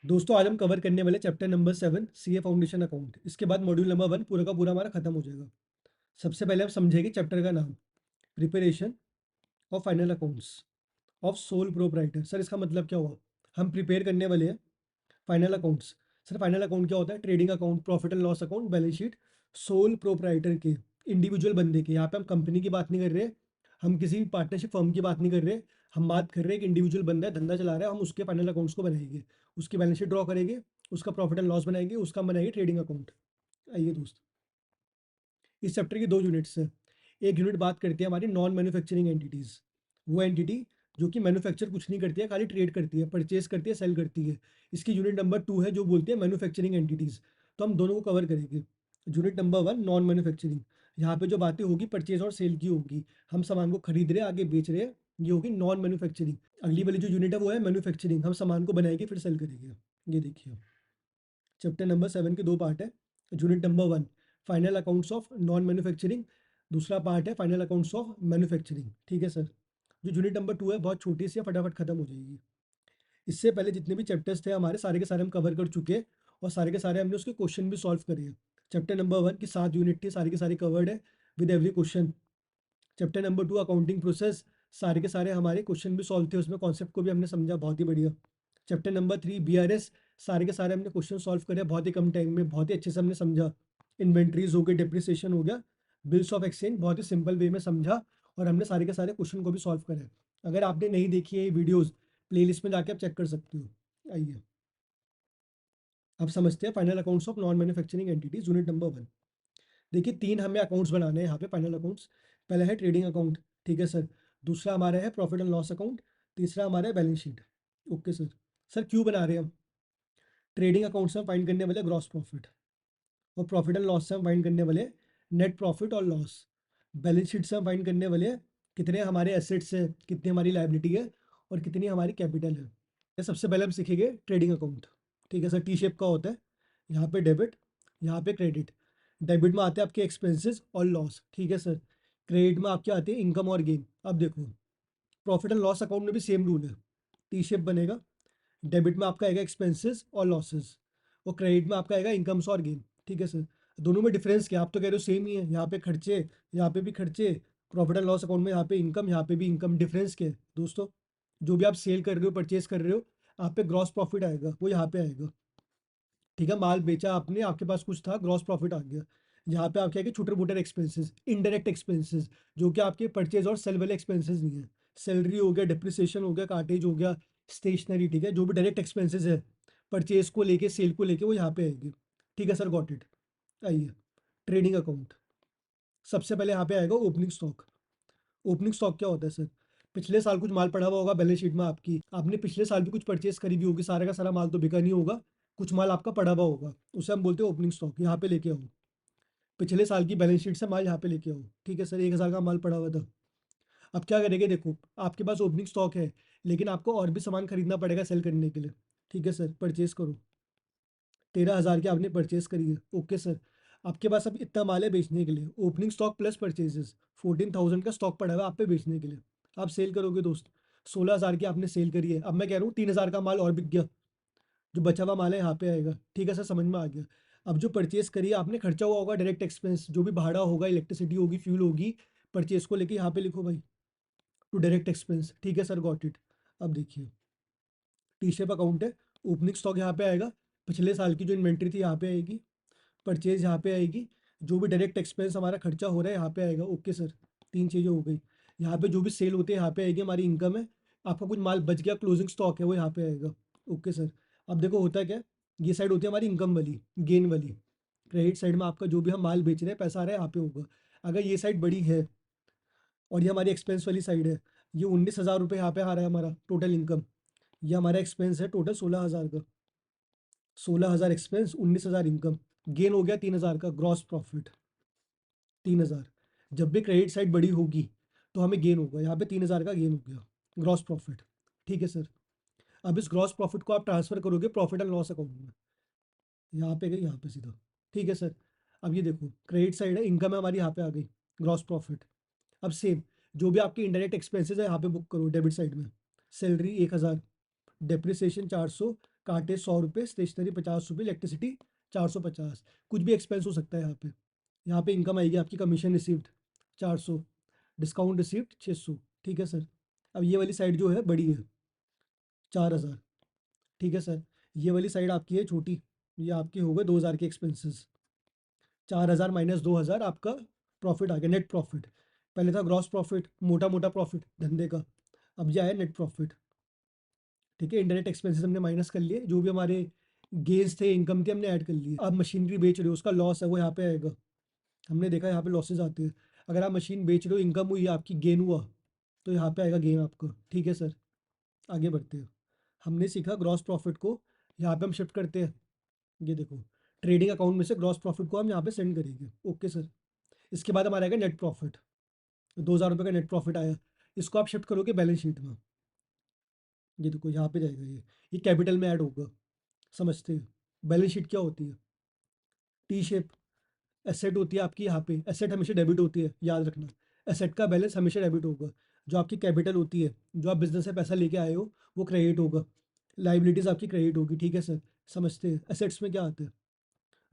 दोस्तों आज हम कवर करने वाले chapter number 7 CA foundation account. इसके बाद मॉड्यूल नंबर 1 पूरा का पूरा हमारा खत्म हो जाएगा। सबसे पहले हम समझेंगे चैप्टर का नाम, preparation of final accounts of sole proprietor. Sir इसका मतलब क्या हुआ? हम प्रिपेयर करने वाले हैं final accounts. Sir final account क्या होता है? Trading account, profit and loss account, balance sheet sole proprietor के, इंडिविजुअल बंदे के। यहाँ पे हम कंपनी की बात नहीं कर रहे, हम किसी पार्टनरशिप फर्म की बात नहीं कर रहे, हम बात कर रहे हैं कि इंडिविजुअल बंदा है, धंधा चला रहा है, हम उसके फाइनल अकाउंट्स को बनाएंगे, उसकी बैलेंस शीट ड्रॉ करेंगे, उसका प्रॉफिट एंड लॉस बनाएंगे, उसका हम बनाएंगे ट्रेडिंग अकाउंट। आइए दोस्त, इस चैप्टर की दो यूनिट्स है। एक यूनिट बात करती है हमारी नॉन मैन्युफैक्चरिंग एंटिटीज़, वो एंटिटी जो कि मैन्युफैक्चर कुछ नहीं करती है, खाली ट्रेड करती है, परचेज करती है, सेल करती है। इसकी यूनिट नंबर 2 है जो बोलती है मैन्युफैक्चरिंग एंटिटीज़। तो हम दोनों को कवर करेंगे। यूनिट नंबर 1 नॉन मैन्युफैक्चरिंग, यहाँ पे जो बातें होगी परचेज और सेल की होगी, हम सामान को खरीद रहे हैं, आगे बेच रहे हैं, ये होगी नॉन मैन्युफैक्चरिंग। अगली वाली जो यूनिट है वो है मैन्युफैक्चरिंग, हम सामान को बनाएंगे फिर सेल करेंगे। ये देखिए, चैप्टर नंबर 7 के दो पार्ट है। Unit number 1 final accounts of non manufacturing, दूसरा पार्ट है फाइनल अकाउंट्स ऑफ मैन्युफैक्चरिंग। ठीक है सर। जो यूनिट नंबर 2 है बहुत छोटी सी है, फटाफट खत्म हो जाएगी। इससे पहले जितने भी चैप्टर्स थे हमारे, सारे के सारे हम कवर कर चुके हैं और सारे के सारे हमने उसके क्वेश्चन भी सॉल्व करे हैं। चैप्टर नंबर 1 की 7 यूनिट थी, सारी की सारी कवर्ड है with every question. Chapter number 2 accounting process, सारे के सारे हमारे क्वेश्चन भी सॉल्व थे, उसमें कॉन्सेप्ट को भी हमने समझा, बहुत ही बढ़िया। चैप्टर नंबर 3 बीआरएस, सारे के सारे हमने क्वेश्चन सॉल्व करे बहुत ही कम टाइम में, बहुत ही अच्छे से हमने समझा। इन्वेंट्रीज हो गई, डिप्रिसिएशन हो गया, बिल्स ऑफ एक्सचेंज, बहुत ही सिंपल वे में समझा और हमने सारे के सारे क्वेश्चन को भी सॉल्व करे। अगर आपने नहीं देखी है ये वीडियोज़, प्लेलिस्ट में जाके आप चेक कर सकते हो। आइए अब समझते हैं final accounts of non manufacturing entities unit number 1। देखिए तीन हमें अकाउंट्स बनाने हैं यहाँ पे फाइनल अकाउंट्स। पहला है ट्रेडिंग अकाउंट, ठीक है सर। दूसरा हमारा है प्रॉफिट एंड लॉस अकाउंट। तीसरा हमारा है balance sheet. Okay sir. Sir क्यों बना रहे हैं हम? ट्रेडिंग अकाउंट से हम फाइंड करने वाले ग्रॉस प्रॉफिट, और प्रॉफिट एंड लॉस से हम फाइंड करने वाले नेट प्रॉफिट और लॉस। बैलेंस शीट से हम फाइंड करने वाले कितने हमारे एसेट्स हैं, कितनी हमारी लायबिलिटी है और कितनी हमारी कैपिटल है। ये सबसे पहले हम सीखेंगे ट्रेडिंग अकाउंट। ठीक है सर, टी शेप का होता है, यहाँ पे डेबिट, यहाँ पे क्रेडिट। डेबिट में आते हैं आपके एक्सपेंसेस और लॉस, ठीक है सर। क्रेडिट में आपके आते हैं इनकम और गेन। अब देखो, प्रॉफिट एंड लॉस अकाउंट में भी सेम रूल है, टी शेप बनेगा। डेबिट में आपका आएगा एक्सपेंसेस और लॉसेस, और क्रेडिट में आपका आएगा इनकम्स और गेन। ठीक है सर। दोनों में डिफरेंस क्या? आप तो कह रहे हो सेम ही है, यहाँ पे खर्चे, यहाँ पे भी खर्चे। प्रॉफिट एंड लॉस अकाउंट में यहाँ पे इनकम, यहाँ पे भी इनकम। डिफरेंस क्या है दोस्तों? जो भी आप सेल कर रहे हो, परचेज कर रहे हो, आप पे ग्रॉस प्रॉफिट आएगा, वो यहाँ पे आएगा। ठीक है, माल बेचा आपने, आपके पास कुछ था, ग्रॉस प्रॉफिट आ गया। यहाँ पे आपके आएंगे छुटर बुटर एक्सपेंसेस, इनडायरेक्ट एक्सपेंसेस, जो कि आपके परचेज और सेल वाले एक्सपेंसेस नहीं है। सैलरी हो गया, डिप्रिसिएशन हो गया, कार्टेज हो गया, स्टेशनरी, ठीक है, जो भी डायरेक्ट एक्सपेंसेस है परचेज को लेके, सेल को लेके, वो यहाँ पे आएगी। ठीक है सर, गॉट इट। आइए ट्रेडिंग अकाउंट। सबसे पहले यहाँ पे आएगा ओपनिंग स्टॉक। ओपनिंग स्टॉक क्या होता है सर? पिछले साल कुछ माल पड़ा हुआ होगा बैलेंस शीट में आपकी, आपने पिछले साल भी कुछ परचेज करी भी होगी, सारा का सारा माल तो बिका नहीं होगा, कुछ माल आपका पड़ा हुआ होगा, उसे हम बोलते हैं ओपनिंग स्टॉक। यहाँ पे लेके आओ, पिछले साल की बैलेंस शीट से माल यहाँ पे लेके आओ। ठीक है सर, 1,000 का माल पड़ा हुआ था। अब क्या करेंगे? देखो आपके पास ओपनिंग स्टॉक है, लेकिन आपको और भी सामान खरीदना पड़ेगा सेल करने के लिए। ठीक है सर, परचेज करो। 13,000 की आपने परचेज करी है। Okay sir. आपके पास अब इतना माल है बेचने के लिए, ओपनिंग स्टॉक प्लस परचेजेस, 14,000 का स्टॉक पड़ा हुआ है आप पे बेचने के लिए। आप सेल करोगे दोस्त, 16,000 की आपने सेल करी है। अब मैं कह रहा हूँ 3,000 का माल और बिक गया, जो बचा हुआ माल है यहाँ पे आएगा। ठीक है सर, समझ में आ गया। अब जो परचेज करी है आपने, खर्चा हुआ होगा डायरेक्ट एक्सपेंस, जो भी भाड़ा होगा, इलेक्ट्रिसिटी होगी, फ्यूल होगी, परचेज को लेके यहाँ पे लिखो भाई, टू डायरेक्ट एक्सपेंस। ठीक है सर, गॉट इट। अब देखिए, टी शेप अकाउंट है, ओपनिंग स्टॉक यहाँ पे आएगा, पिछले साल की जो इन्वेंट्री थी यहाँ पे आएगी, परचेज यहाँ पे आएगी, जो भी डायरेक्ट एक्सपेंस हमारा खर्चा हो रहा है यहाँ पे आएगा। ओके सर, तीन चीज़ें हो गई। यहाँ पे जो भी सेल होते हैं यहाँ पे आएगी, हमारी इनकम है। आपका कुछ माल बच गया, क्लोजिंग स्टॉक है, वो यहाँ पे आएगा। Okay sir. अब देखो होता क्या है, ये साइड होती है हमारी इनकम वाली, गेन वाली। क्रेडिट साइड में आपका जो भी हम माल बेच रहे हैं, पैसा आ रहा है, यहाँ पे होगा। अगर ये साइड बड़ी है और ये हमारी एक्सपेंस वाली साइड है, ये 19,000 रुपये यहाँ पे आ रहा है हमारा टोटल इनकम, ये हमारा एक्सपेंस है टोटल 16,000 का। 16,000 एक्सपेंस, 19,000 इनकम, गेन हो गया 3,000 का ग्रॉस प्रॉफिट। 3,000, जब भी क्रेडिट साइड बड़ी होगी तो हमें गेन होगा, यहाँ पे 3,000 का गेन हो गया, ग्रॉस प्रॉफिट। ठीक है सर। अब इस ग्रॉस प्रॉफिट को आप ट्रांसफर करोगे प्रॉफिट एंड लॉस अकाउंट में, यहाँ पे गई, यहाँ पे सीधा। ठीक है सर। अब ये देखो क्रेडिट साइड है, इनकम है हमारी, यहाँ पे आ गई ग्रॉस प्रॉफिट। अब सेम, जो भी आपके इनडायरेक्ट एक्सपेंसेस है यहाँ पे बुक करो डेबिट साइड में। सैलरी 1,000, डेप्रिसिएशन 400, कांटे 100 रुपये, स्टेशनरी 50 रुपये, इलेक्ट्रिसिटी 450, कुछ भी एक्सपेंस हो सकता है यहाँ पे। यहाँ पे इनकम आएगी आपकी कमीशन रिसीव्ड 400, डिस्काउंट रिसीव्ड 600। ठीक है सर। अब ये वाली साइड जो है बड़ी है 4000। ठीक है सर। ये वाली साइड आपकी है छोटी, ये आपकी हो गए 2000 के एक्सपेंसेस। 4000 माइनस 2000 आपका प्रॉफिट आ गया, नेट प्रॉफिट। पहले था ग्रॉस प्रॉफिट, मोटा मोटा प्रॉफिट धंधे का, अब ये आया नेट प्रॉफिट। ठीक है, इंडायरेक्ट एक्सपेंसेस हमने माइनस कर लिए, जो भी हमारे गेन्स थे, इनकम थी, हमने ऐड कर लिए। अब मशीनरी बेच रहे हो, उसका लॉस है वो यहाँ पे आएगा। हमने देखा यहाँ पे लॉसेज आते हैं। अगर आप मशीन बेच रहे हो, इनकम हुई आपकी, गेन हुआ, तो यहाँ पे आएगा गेन आपका। ठीक है सर। आगे बढ़ते हैं। हमने सीखा ग्रॉस प्रॉफिट को यहाँ पे हम शिफ्ट करते हैं। ये देखो, ट्रेडिंग अकाउंट में से ग्रॉस प्रॉफिट को हम यहाँ पे सेंड करेंगे। Okay sir. इसके बाद हमारा आएगा नेट प्रॉफिट। 2000 रुपये का नेट प्रॉफिट आया, इसको आप शिफ्ट करोगे बैलेंस शीट में। ये देखो यहाँ पे जाएगा, ये कैपिटल में ऐड होगा। समझते हैं बैलेंस शीट क्या होती है? T shape. एसेट होती है आपकी, यहाँ पे एसेट हमेशा डेबिट होती है, याद रखना। एसेट का बैलेंस हमेशा डेबिट होगा। जो आपकी कैपिटल होती है, जो आप बिजनेस से पैसा लेके आए हो, वो क्रेडिट होगा। लाइबिलिटीज आपकी क्रेडिट होगी। ठीक है सर। समझते हैं एसेट्स में क्या आता है।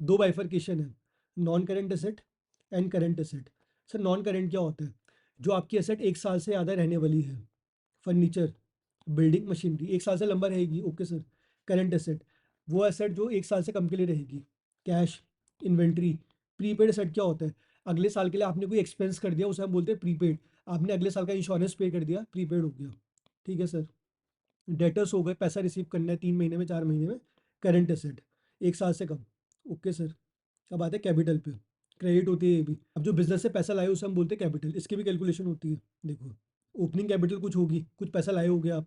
दो बाइफर्केशन है, non current asset and current asset. Sir non current क्या होता है? जो आपकी एसेट 1 साल से ज़्यादा रहने वाली है। फर्नीचर, बिल्डिंग, मशीनरी 1 साल से लंबा रहेगी। Okay sir. करेंट एसेट, वो एसेट जो 1 साल से कम के लिए रहेगी। Cash, inventory. प्रीपेड एसेट क्या होता है? अगले साल के लिए आपने कोई एक्सपेंस कर दिया, उसे हम बोलते हैं प्रीपेड। आपने अगले साल का इंश्योरेंस पे कर दिया, प्रीपेड हो गया। ठीक है सर। डेटर्स हो गए, पैसा रिसीव करना है 3 महीने में, 4 महीने में, करेंट एसेट 1 साल से कम। Okay sir. अब आते हैं कैपिटल पे। क्रेडिट होती है ये भी। अब जो बिजनेस से पैसा लाए उसे हम बोलते हैं कैपिटल, इसकी भी कैलकुलेशन होती है। देखो, ओपनिंग कैपिटल कुछ होगी, कुछ पैसा लाए होगे आप।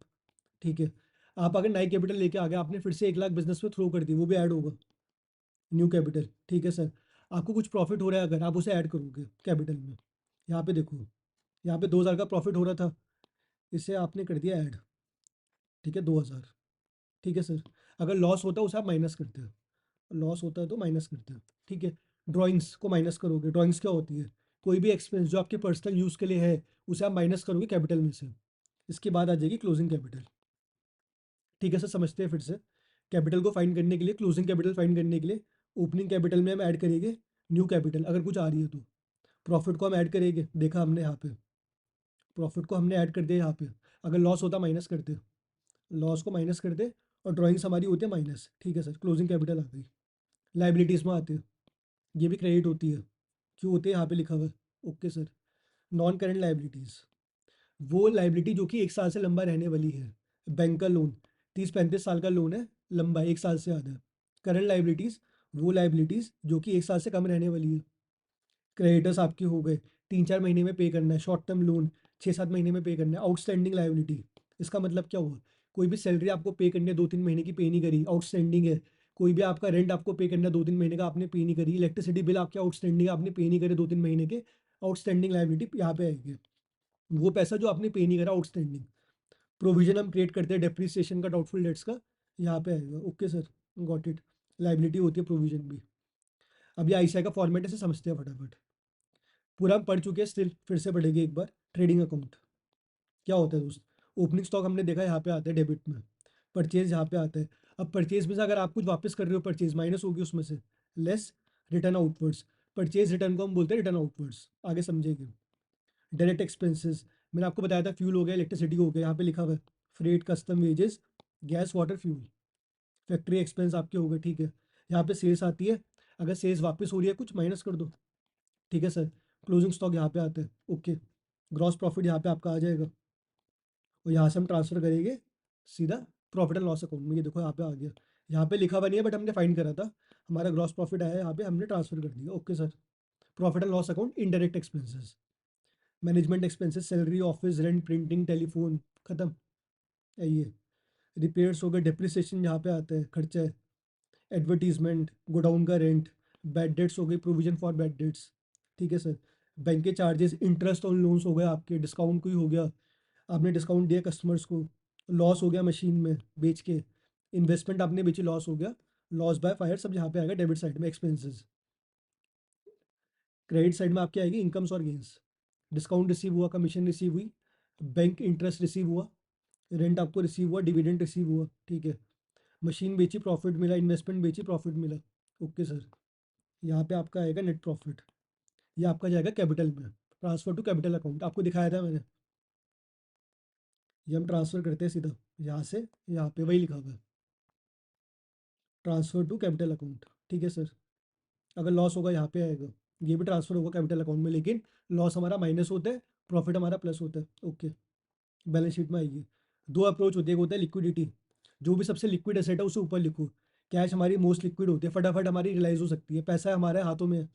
ठीक है। आप अगर नई कैपिटल लेके आ गए, आपने फिर से 1 लाख बिजनेस में थ्रो कर दी, वो भी ऐड होगा, न्यू कैपिटल। ठीक है सर। आपको कुछ प्रॉफिट हो रहा है, अगर आप उसे ऐड करोगे कैपिटल में। यहाँ पे देखो, यहाँ पे 2000 का प्रॉफिट हो रहा था, इसे आपने कर दिया ऐड। ठीक है, 2000। ठीक है सर। अगर लॉस होता है उसे आप माइनस करते हो, लॉस होता है तो माइनस करते हो। ठीक है। ड्राइंग्स को माइनस करोगे। ड्राइंग्स क्या होती है? कोई भी एक्सपेंस जो आपके पर्सनल यूज़ के लिए है, उसे आप माइनस करोगे कैपिटल में से। इसके बाद आ जाएगी क्लोजिंग कैपिटल। ठीक है सर। समझते हैं फिर से। कैपिटल को फाइंड करने के लिए, क्लोजिंग कैपिटल फाइंड करने के लिए, ओपनिंग कैपिटल में हम ऐड करेंगे न्यू कैपिटल, अगर कुछ आ रही है तो। प्रॉफिट को हम ऐड करेंगे, देखा हमने यहाँ पे, प्रॉफिट को हमने ऐड कर दिया यहाँ पे। अगर लॉस होता माइनस करते, लॉस को माइनस करते, और ड्राइंग्स हमारी होती है माइनस। ठीक है सर। क्लोजिंग कैपिटल आ गई। लाइबिलिटीज़ में आते हैं, ये भी क्रेडिट होती है। क्यों होते हैं यहाँ पे लिखा हुआ है। Okay sir. Non current liabilities, वो लाइबिलिटी जो कि 1 साल से लंबा रहने वाली है। बैंक का लोन 30-35 साल का लोन है, लंबा है, 1 साल से ज़्यादा है। करंट लाइबिलिटीज़, वो लाइबिलिटीज़ जो कि 1 साल से कम रहने वाली है। क्रेडिटर्स आपके हो गए, 3-4 महीने में पे करना है। शॉर्ट टर्म लोन 6-7 महीने में पे करना है। आउटस्टैंडिंग लाइबिलिटी, इसका मतलब क्या हुआ? कोई भी सैलरी आपको पे करनी है, 2-3 महीने की पे नहीं करी, आउटस्टैंडिंग है। कोई भी आपका रेंट आपको पे करना है, 2-3 महीने का आपने पे नहीं करी। इलेक्ट्रिसिटी बिल आपके आउटस्टैंडिंग है, आपने पे नहीं करे 2-3 महीने के, आउटस्टैंडिंग लाइबिलिटी यहाँ पे आएगी। वो पैसा जो आपने पे नहीं करा, आउटस्टैंडिंग। प्रोविजन हम क्रिएट करते हैं डेप्रिसिएशन का, डाउटफुल डेट्स का, यहाँ पे आएगा। Okay sir, got it. Liability होती है प्रोविजन भी। अब ये आईसीआई का फॉर्मेट है, इसे समझते हैं फटाफट। पूरा हम पढ़ चुके हैं, स्टिल फिर से पढ़ेंगे एक बार। ट्रेडिंग अकाउंट क्या होता है दोस्त? ओपनिंग स्टॉक हमने देखा यहाँ पे आता है डेबिट में, परचेज यहाँ पे आता है। अब परचेज में से अगर आप कुछ वापस कर रहे हो, परचेज माइनस होगी उसमें से, less return outwards. Purchase return को हम बोलते हैं रिटर्न आउटवर्ड्स, आगे समझेंगे। डायरेक्ट एक्सपेंसेस, मैंने आपको बताया था, फ्यूल हो गया, इलेक्ट्रिसिटी हो गया, यहाँ पे लिखा हुआ है freight, custom, wages, gas, water, fuel. Factory expense आपके हो गए। ठीक है। यहाँ पे सेल्स आती है, अगर सेल्स वापस हो रही है कुछ, माइनस कर दो। ठीक है सर। क्लोजिंग स्टॉक यहाँ पे आता है। ओके। ग्रॉस प्रॉफिट यहाँ पे आपका आ जाएगा, और यहाँ से हम ट्रांसफर करेंगे सीधा प्रॉफिट एंड लॉस अकाउंट में। ये देखो यहाँ पे आ गया, यहाँ पे लिखा हुआ नहीं है बट हमने फाइंड करा था, हमारा ग्रॉस प्रॉफिट आया, यहाँ पे हमने ट्रांसफर कर दिया। Okay sir. Profit and loss account, indirect expenses, management expenses, salary, office rent, printing, telephone, खत्म है ये। रिपेयर्स हो गए, डिप्रिसिएशन यहाँ पे आता है, खर्चा है। एडवर्टीजमेंट, गोडाउन का रेंट, बैड डेट्स हो गई, प्रोविजन फॉर बैड डेट्स। ठीक है सर। बैंक के चार्जेस, इंटरेस्ट ऑन लोन्स हो गए आपके, डिस्काउंट कोई हो गया, आपने डिस्काउंट दिया कस्टमर्स को, लॉस हो गया मशीन में बेच के, इन्वेस्टमेंट आपने बेची, लॉस हो गया, लॉस बाय फायर सब यहाँ पे आएगा डेबिट साइड में, एक्सपेंसेस। क्रेडिट साइड में आपकी आएगी इनकम्स और गेंस। डिस्काउंट रिसीव हुआ, कमीशन रिसीव हुई, बैंक इंटरेस्ट रिसीव हुआ, रेंट आपको रिसीव हुआ, डिविडेंड रिसीव हुआ। ठीक है। मशीन बेची प्रॉफिट मिला, इन्वेस्टमेंट बेची प्रॉफिट मिला। ओके सर, यहाँ पे आपका आएगा नेट प्रॉफिट, ये आपका जाएगा कैपिटल में, ट्रांसफर टू कैपिटल अकाउंट, आपको दिखाया था मैंने। ये हम ट्रांसफ़र करते हैं सीधा यहाँ से यहाँ पे, वही लिखा हुआ है, ट्रांसफ़र टू कैपिटल अकाउंट। ठीक है सर, अगर लॉस होगा यहाँ पे आएगा, ये भी ट्रांसफ़र होगा कैपिटल अकाउंट में, लेकिन लॉस हमारा माइनस होता है, प्रॉफिट हमारा प्लस होता है। ओके, बैलेंस शीट में आएगी। दो अप्रोच होती है, एक होता है लिक्विडिटी, जो भी सबसे लिक्विड एसेट है उसे ऊपर लिखो। कैश हमारी मोस्ट लिक्विड होती है, फटाफट हमारी रिलाइज हो सकती है, पैसा हमारे हाथों में है,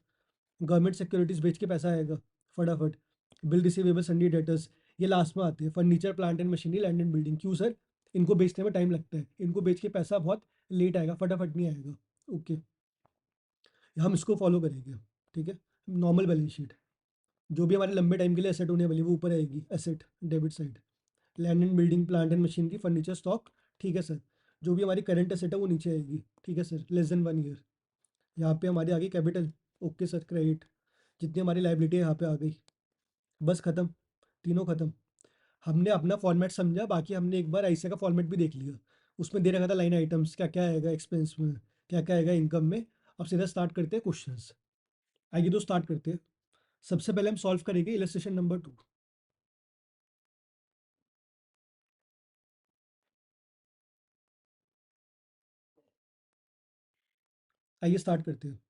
गवर्नमेंट सिक्योरिटीज बेच के पैसा आएगा फटाफट। बिल रिसीवेबल, सन्डी डेटर्स, ये लास्ट में आते हैं। Furniture, plant and machinery, land and building, क्यों सर? इनको बेचने में टाइम लगता है, इनको बेच के पैसा बहुत लेट आएगा, फटाफट नहीं आएगा। ओके, हम इसको फॉलो करेंगे। ठीक है, नॉर्मल बैलेंस शीट, जो भी हमारे लंबे टाइम के लिए एसेट होने वाली वो ऊपर आएगी, asset debit side, land and building, plant and machinery, furniture, stock. ठीक है सर, जो भी हमारी करंट एसेट है वो नीचे आएगी। ठीक है सर, लेस देन 1 ईयर, यहाँ पे हमारी आ गई कैपिटल। ओके सर, क्रेडिट, जितनी हमारी लाइबिलिटी है यहाँ पे आ गई, बस खत्म, तीनों खत्म। हमने अपना फॉर्मेट समझा, बाकी हमने एक बार ऐसे का फॉर्मेट भी देख लिया, उसमें दे रखा था लाइन आइटम्स क्या क्या आएगा एक्सपेंस में, क्या क्या आएगा इनकम में। अब सीधा स्टार्ट करते हैं क्वेश्चंस। आइए तो स्टार्ट करते हैं। सबसे पहले हम सॉल्व करेंगे इलस्ट्रेशन नंबर 2। आइए स्टार्ट करते हैं।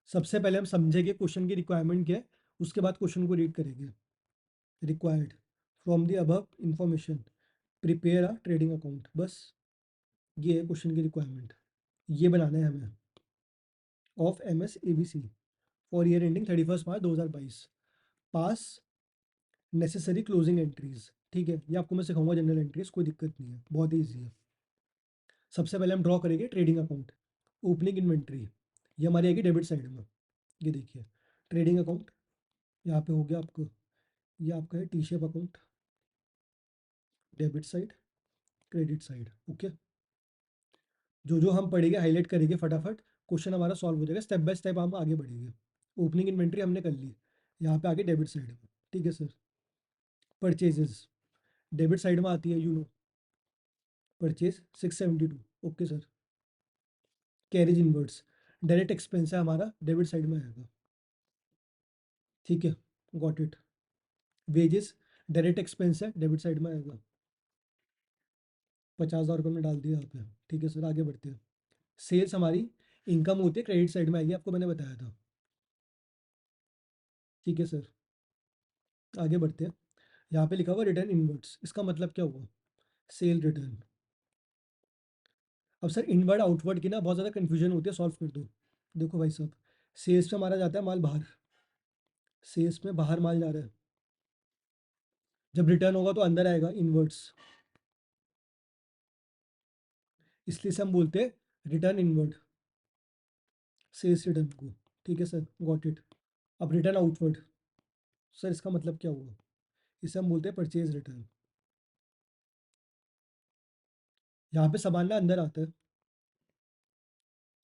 सबसे पहले हम समझेंगे क्वेश्चन की रिक्वायरमेंट क्या है, उसके बाद क्वेश्चन को रीड करेंगे। Required from the above information prepare a trading account, बस ये है क्वेश्चन की रिक्वायरमेंट। ये बनाना है हमें, of M S A B C for year ending 31 March 2022। Pass necessary closing entries. ठीक है, ये आपको मैं सिखाऊंगा जनरल एंट्रीज, कोई दिक्कत नहीं है, बहुत ही ईजी है। सबसे पहले हम ड्रॉ करेंगे ट्रेडिंग अकाउंट। ओपनिंग इन्वेंट्री, ये हमारी आएगी डेबिट साइड में। ये देखिए ट्रेडिंग अकाउंट, यहाँ पे हो गया आपको, ये आपका है T shape account, debit side, credit side. Okay, जो जो हम पढ़ेंगे हाईलाइट करेंगे फटाफट, क्वेश्चन हमारा सॉल्व हो जाएगा, स्टेप बाय स्टेप हम आगे बढ़ेंगे। ओपनिंग इन्वेंट्री हमने कर ली, यहाँ पे आगे डेबिट साइड में। ठीक है सर, परचेजेस डेबिट साइड में आती है, you know, purchase 672। Okay sir, carriage inwards, direct expense है हमारा, डेबिट साइड में आएगा। ठीक है, got it. Wages direct expense है, डेबिट साइड में आएगा, 50,000 रुपये में डाल दिया आपने। ठीक है सर, आगे बढ़ते हैं। सेल्स हमारी इनकम होती है, क्रेडिट साइड में आएगी, आपको मैंने बताया था। ठीक है सर, आगे बढ़ते हैं। यहाँ पे लिखा हुआ रिटर्न इनवर्ड्स, इसका मतलब क्या हुआ? Cell return. अब सर इनवर्ड आउटवर्ड की ना बहुत ज़्यादा कन्फ्यूजन होती है, सॉल्व कर दो। देखो भाई साहब, सेल्स पे हमारा जाता है माल बाहर, सेल्स में बाहर माल जा रहा है, जब रिटर्न होगा तो अंदर आएगा इनवर्ड्स, इसलिए से हम बोलते हैं रिटर्न इनवर्ड, सेल्स रिटर्न को। ठीक है सर, गॉट इट। अब रिटर्न आउटवर्ड, सर इसका मतलब क्या हुआ? इसे हम बोलते हैं परचेज रिटर्न। यहाँ पे सामान ना अंदर आता है,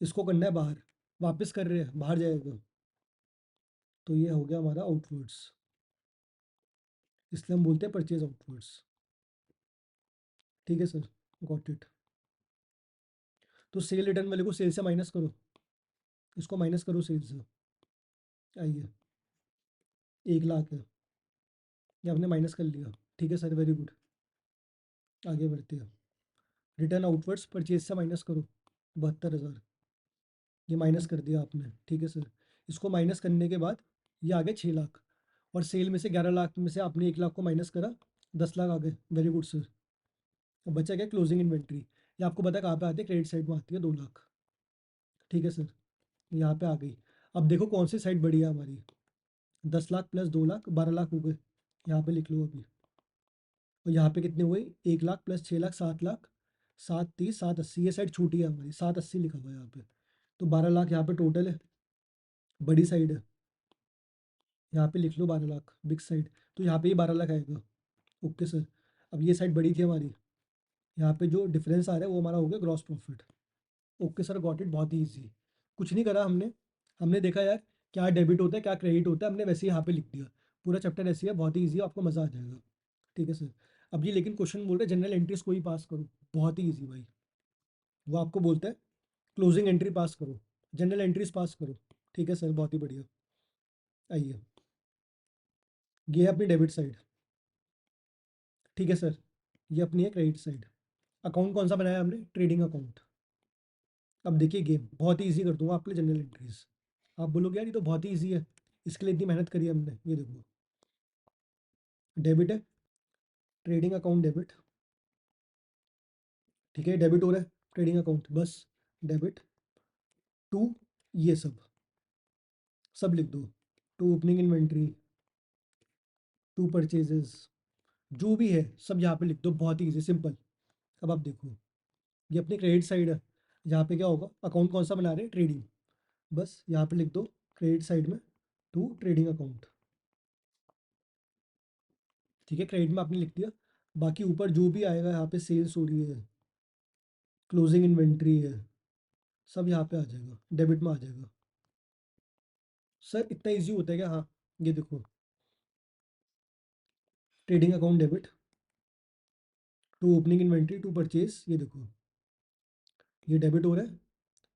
इसको करना है बाहर, वापस कर रहे हैं बाहर जाएगा, तो ये हो गया हमारा आउटवर्ड्स, इसलिए हम बोलते हैं परचेज आउटवर्ड्स। ठीक है सर, गॉट इट। तो सेल रिटर्न वाले को सेल से माइनस करो, इसको माइनस करो सेल से। आइए, 1 लाख है, ये आपने माइनस कर लिया। ठीक है सर, वेरी गुड, आगे बढ़ते हैं। रिटर्न आउटवर्ड्स परचेज से माइनस करो, 72,000, ये माइनस कर दिया आपने। ठीक है सर, इसको माइनस करने के बाद ये आ गए 6 लाख, और सेल में से 11 लाख में से आपने 1 लाख को माइनस करा, 10 लाख आ गए, वेरी गुड सर। अब बचा क्या? क्लोजिंग इन्वेंट्री, ये आपको पता कहाँ पे आती है, क्रेडिट साइड में आती है, 2 लाख। ठीक है सर, यहाँ पे आ गई। अब देखो कौन सी साइड बड़ी है हमारी, 10 लाख प्लस 2 लाख, 12 लाख हो गए, यहाँ पे लिख लो अभी। और यहाँ पे कितने हुए? 1 लाख प्लस 6 लाख, 7 लाख, 7 30 7 80, ये साइड छोटी है हमारी, 780 लिखा हुआ है यहाँ पे, तो 12 लाख यहाँ पे टोटल है, बड़ी साइड है, यहाँ पे लिख लो 12 लाख, बिग साइड, तो यहाँ पे ही 12 लाख आएगा। ओके सर, अब ये साइड बड़ी थी हमारी, यहाँ पे जो डिफरेंस आ रहा है वो हमारा हो गया gross profit. Okay sir, got it, बहुत ही ईजी, कुछ नहीं करा हमने, हमने देखा यार क्या डेबिट होता है क्या क्रेडिट होता है, हमने वैसे ही यहाँ पे लिख दिया। पूरा चैप्टर ऐसे ही है, बहुत ही ईजी है, आपको मज़ा आ जाएगा। ठीक है सर, अब ये लेकिन क्वेश्चन बोल रहे हैं जनरल एंट्रीज को ही पास करो, बहुत ही ईजी भाई। वो आपको बोलता है क्लोजिंग एंट्री पास करो, जनरल एंट्रीज पास करो। ठीक है सर, बहुत ही बढ़िया। आइए, ये है अपनी डेबिट साइड। ठीक है सर, ये अपनी है क्रेडिट साइड। अकाउंट कौन सा बनाया हमने? Trading account. अब देखिए गेम बहुत ही ईजी कर दूंगा आपके लिए, जनरल एंट्रीज। आप बोलोगे यार ये तो बहुत ही ईजी है, इसके लिए इतनी मेहनत करी है हमने। ये देखो, डेबिट है, ट्रेडिंग अकाउंट डेबिट। ठीक है, डेबिट हो रहा है ट्रेडिंग अकाउंट, बस डेबिट टू, ये सब सब लिख दो। To opening inventory, to purchases, जो भी है सब यहाँ पे लिख दो, बहुत ही ईजी सिंपल। अब आप देखो, ये अपनी क्रेडिट साइड है। यहाँ पे क्या होगा, अकाउंट कौन सा बना रहे हैं? ट्रेडिंग। बस यहाँ पे लिख दो क्रेडिट साइड में टू ट्रेडिंग अकाउंट। ठीक है, क्रेडिट में आपने लिख दिया। बाकी ऊपर जो भी आएगा, यहाँ पे सेल्स हो रही है, क्लोजिंग इन्वेंट्री है, सब यहाँ पे आ जाएगा, डेबिट में आ जाएगा। सर इतना इजी होता है क्या? हाँ, ये देखो, trading account debit to opening inventory to purchase, ये देखो, ये डेबिट हो रहा है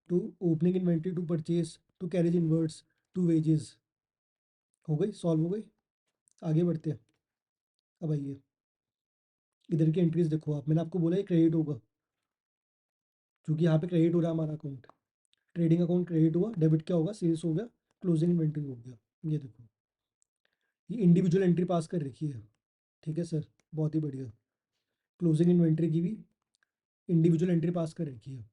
to opening inventory to purchase to carriage inwards to wages. हो गई, सॉल्व हो गई। आगे बढ़ते हैं। अब आइए, इधर की एंट्रीज देखो आप, मैंने आपको बोला ये क्रेडिट होगा, क्योंकि यहाँ पे क्रेडिट हो रहा है हमारा अकाउंट। ट्रेडिंग अकाउंट क्रेडिट हुआ, डेबिट क्या होगा? सेल्स हो गया, क्लोजिंग इन्वेंट्री हो गया। ये देखो, ये इंडिविजुअल एंट्री पास कर रखी है। ठीक है सर, बहुत ही बढ़िया। क्लोजिंग इन्वेंट्री की भी इंडिविजुअल एंट्री पास कर रखी है।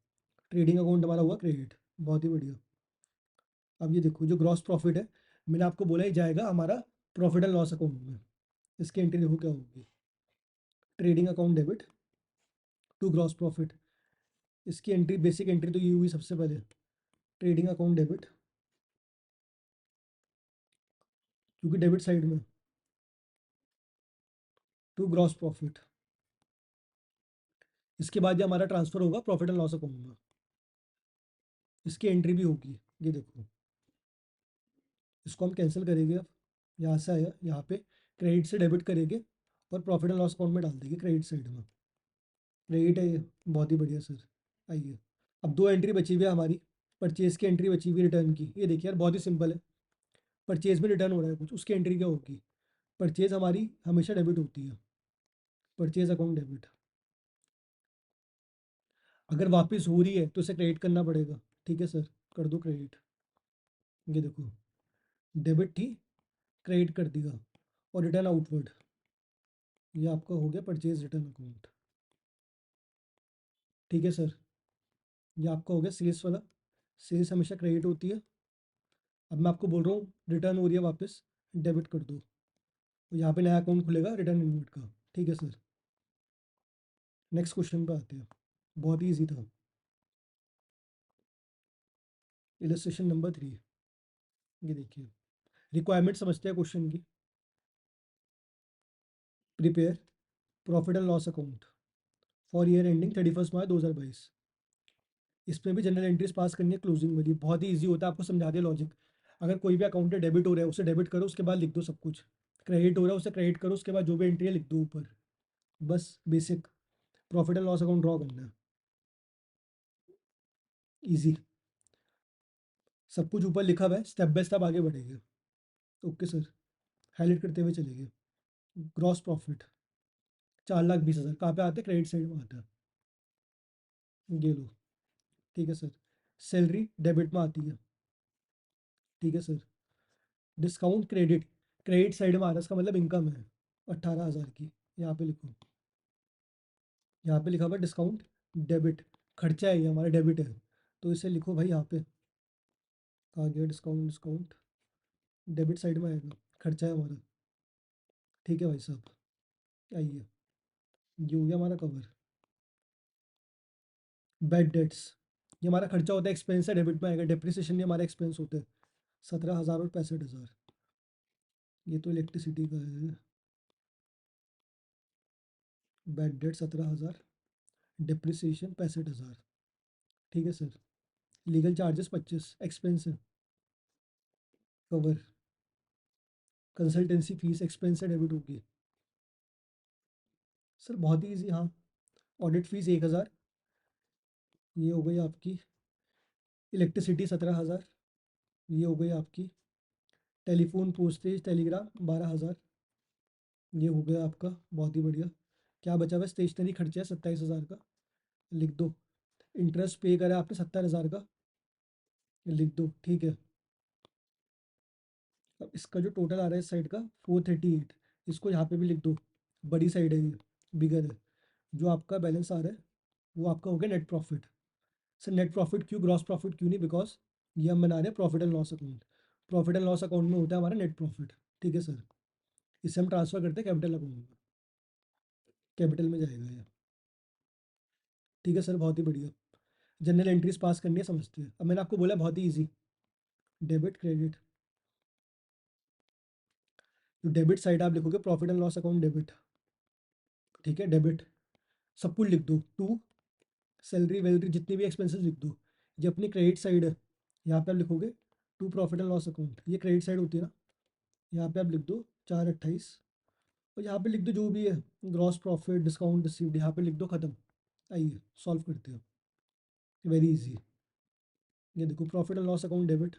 ट्रेडिंग अकाउंट हमारा हुआ क्रेडिट, बहुत ही बढ़िया। अब ये देखो, जो ग्रॉस प्रॉफिट है, मैंने आपको बोला ही जाएगा हमारा प्रॉफिट एंड लॉस अकाउंट में। इसकी एंट्री देखो क्या होगी, trading account debit to gross profit. इसकी एंट्री, बेसिक एंट्री तो ये हुई सबसे पहले, ट्रेडिंग अकाउंट डेबिट, क्योंकि डेबिट साइड में, टू ग्रॉस प्रॉफिट। इसके बाद ये हमारा ट्रांसफर होगा प्रॉफिट एंड लॉस अकाउंट में। इसकी एंट्री भी होगी, ये देखो। इसको हम कैंसिल करेंगे अब, यहाँ से आया, यहाँ पे क्रेडिट से डेबिट करेंगे और प्रॉफिट एंड लॉस अकाउंट में डाल देंगे क्रेडिट साइड में। क्रेडिट है ये, बहुत ही बढ़िया सर। आइए, अब दो एंट्री बची हुई है हमारी। परचेज की एंट्री बची हुई है रिटर्न की, ये देखिए यार बहुत ही सिंपल है। परचेज में रिटर्न हो रहा है कुछ, उसकी एंट्री क्या होगी? परचेज हमारी हमेशा डेबिट होती है, परचेज अकाउंट डेबिट। अगर वापस हो रही है तो इसे क्रेडिट करना पड़ेगा। ठीक है सर, कर दो क्रेडिट। ये देखो, डेबिट थी, क्रेडिट कर दिया, और रिटर्न आउटवर्ड, ये आपका हो गया परचेज रिटर्न अकाउंट। ठीक है सर, ये आपका हो गया सेल्स वाला। सेल्स हमेशा क्रेडिट होती है। अब मैं आपको बोल रहा हूँ रिटर्न हो रही है वापस, डेबिट कर दो, तो यहाँ पे नया अकाउंट खुलेगा रिटर्न इनवर्ट का। ठीक है सर, नेक्स्ट क्वेश्चन पे आते हैं, बहुत ही ईजी था। इलस्ट्रेशन नंबर 3, ये देखिए, रिक्वायरमेंट समझते हैं क्वेश्चन की। Prepare profit and loss account for year ending 31 March 2022। इसमें भी जनरल एंट्रीज पास करनी है, क्लोजिंग वाली, बहुत ही ईजी होता है, आपको समझा दिया लॉजिक। अगर कोई भी अकाउंट है डेबिट हो रहा है, उसे डेबिट करो, उसके बाद लिख दो सब कुछ। क्रेडिट हो रहा है, उसे क्रेडिट करो, उसके बाद जो भी एंट्री है लिख दो ऊपर। बस basic profit and loss account draw करना है, ईजी। सब कुछ ऊपर लिखा हुआ है, स्टेप बाय स्टेप आगे बढ़ेंगे। ओके सर, हाईलाइट करते हुए चलेंगे। ग्रॉस प्रॉफिट 4,20,000 कहाँ पे आते हैं? क्रेडिट साइड में आता है, ये लो। ठीक है सर, सैलरी डेबिट में आती है। ठीक है sir, discount credit, credit side में आ रहा है, इसका मतलब इनकम है 18,000 की। यहाँ पे लिखो, यहाँ पे लिखा हुआ है डिस्काउंट डेबिट, खर्चा है ये हमारा, डेबिट है, तो इसे लिखो भाई यहाँ पे। आ गया डिस्काउंट, डिस्काउंट डेबिट साइड में आएगा, खर्चा है हमारा। ठीक है भाई साहब, आइए, ये हो गया हमारा कवर। बैड डेट्स, ये हमारा खर्चा होता है, एक्सपेंस है, डेबिट में आएगा। डेप्रिसिएशन ये हमारा एक्सपेंस होते हैं, 17,000 और 65,000। ये तो इलेक्ट्रिसिटी का है। Bad debt 17,000, depreciation 65,000। ठीक है सर, लीगल चार्जेस 25, एक्सपेंस है, कवर। कंसल्टेंसी फीस एक्सपेंस है, डेबिट होगी। सर बहुत ही ईजी, हाँ। ऑडिट फीस 1,000, ये हो गई आपकी इलेक्ट्रिसिटी 17,000। ये हो गई आपकी टेलीफोन पोस्टेज टेलीग्राम 12,000। ये हो गया आपका, बहुत ही बढ़िया। क्या बचा हुआ? स्टेशनरी खर्चा है 27,000 का, लिख दो। इंटरेस्ट पे करा आपने 70,000 का, लिख दो, ठीक है। अब इसका जो टोटल आ रहा है इस साइड का 438, इसको यहाँ पे भी लिख दो। बड़ी साइड है ये, बिगर है। जो आपका बैलेंस आ रहा है वो आपका हो गया net profit. Sir net profit क्यों, ग्रॉस प्रॉफिट क्यों नहीं? बिकॉज ये हम बना रहे हैं profit and loss account. Profit and loss account में होता है हमारा नेट प्रॉफिट, ठीक है सर। इसे हम ट्रांसफर करते हैं कैपिटल अकाउंट में, कैपिटल में जाएगा ये, ठीक है सर, बहुत ही बढ़िया। जनरल एंट्रीज पास करनी है, समझते हैं। अब मैंने आपको बोला बहुत ही ईजी, डेबिट क्रेडिट। जो डेबिट साइड आप लिखोगे profit and loss account debit, ठीक है, डेबिट। सब कुछ लिख दो, टू सैलरी वैलरी जितनी भी एक्सपेंसेस लिख दो। ये अपनी क्रेडिट साइड है, यहाँ पे आप लिखोगे to profit and loss account, ये क्रेडिट साइड होती है ना। यहाँ पे आप लिख दो 428, और यहाँ पे लिख दो जो भी है ग्रॉस प्रॉफिट डिस्काउंट रिसीव्ड, यहाँ पे लिख दो, खत्म। आइए सॉल्व करते हो, वेरी इजी। ये देखो profit and loss account debit,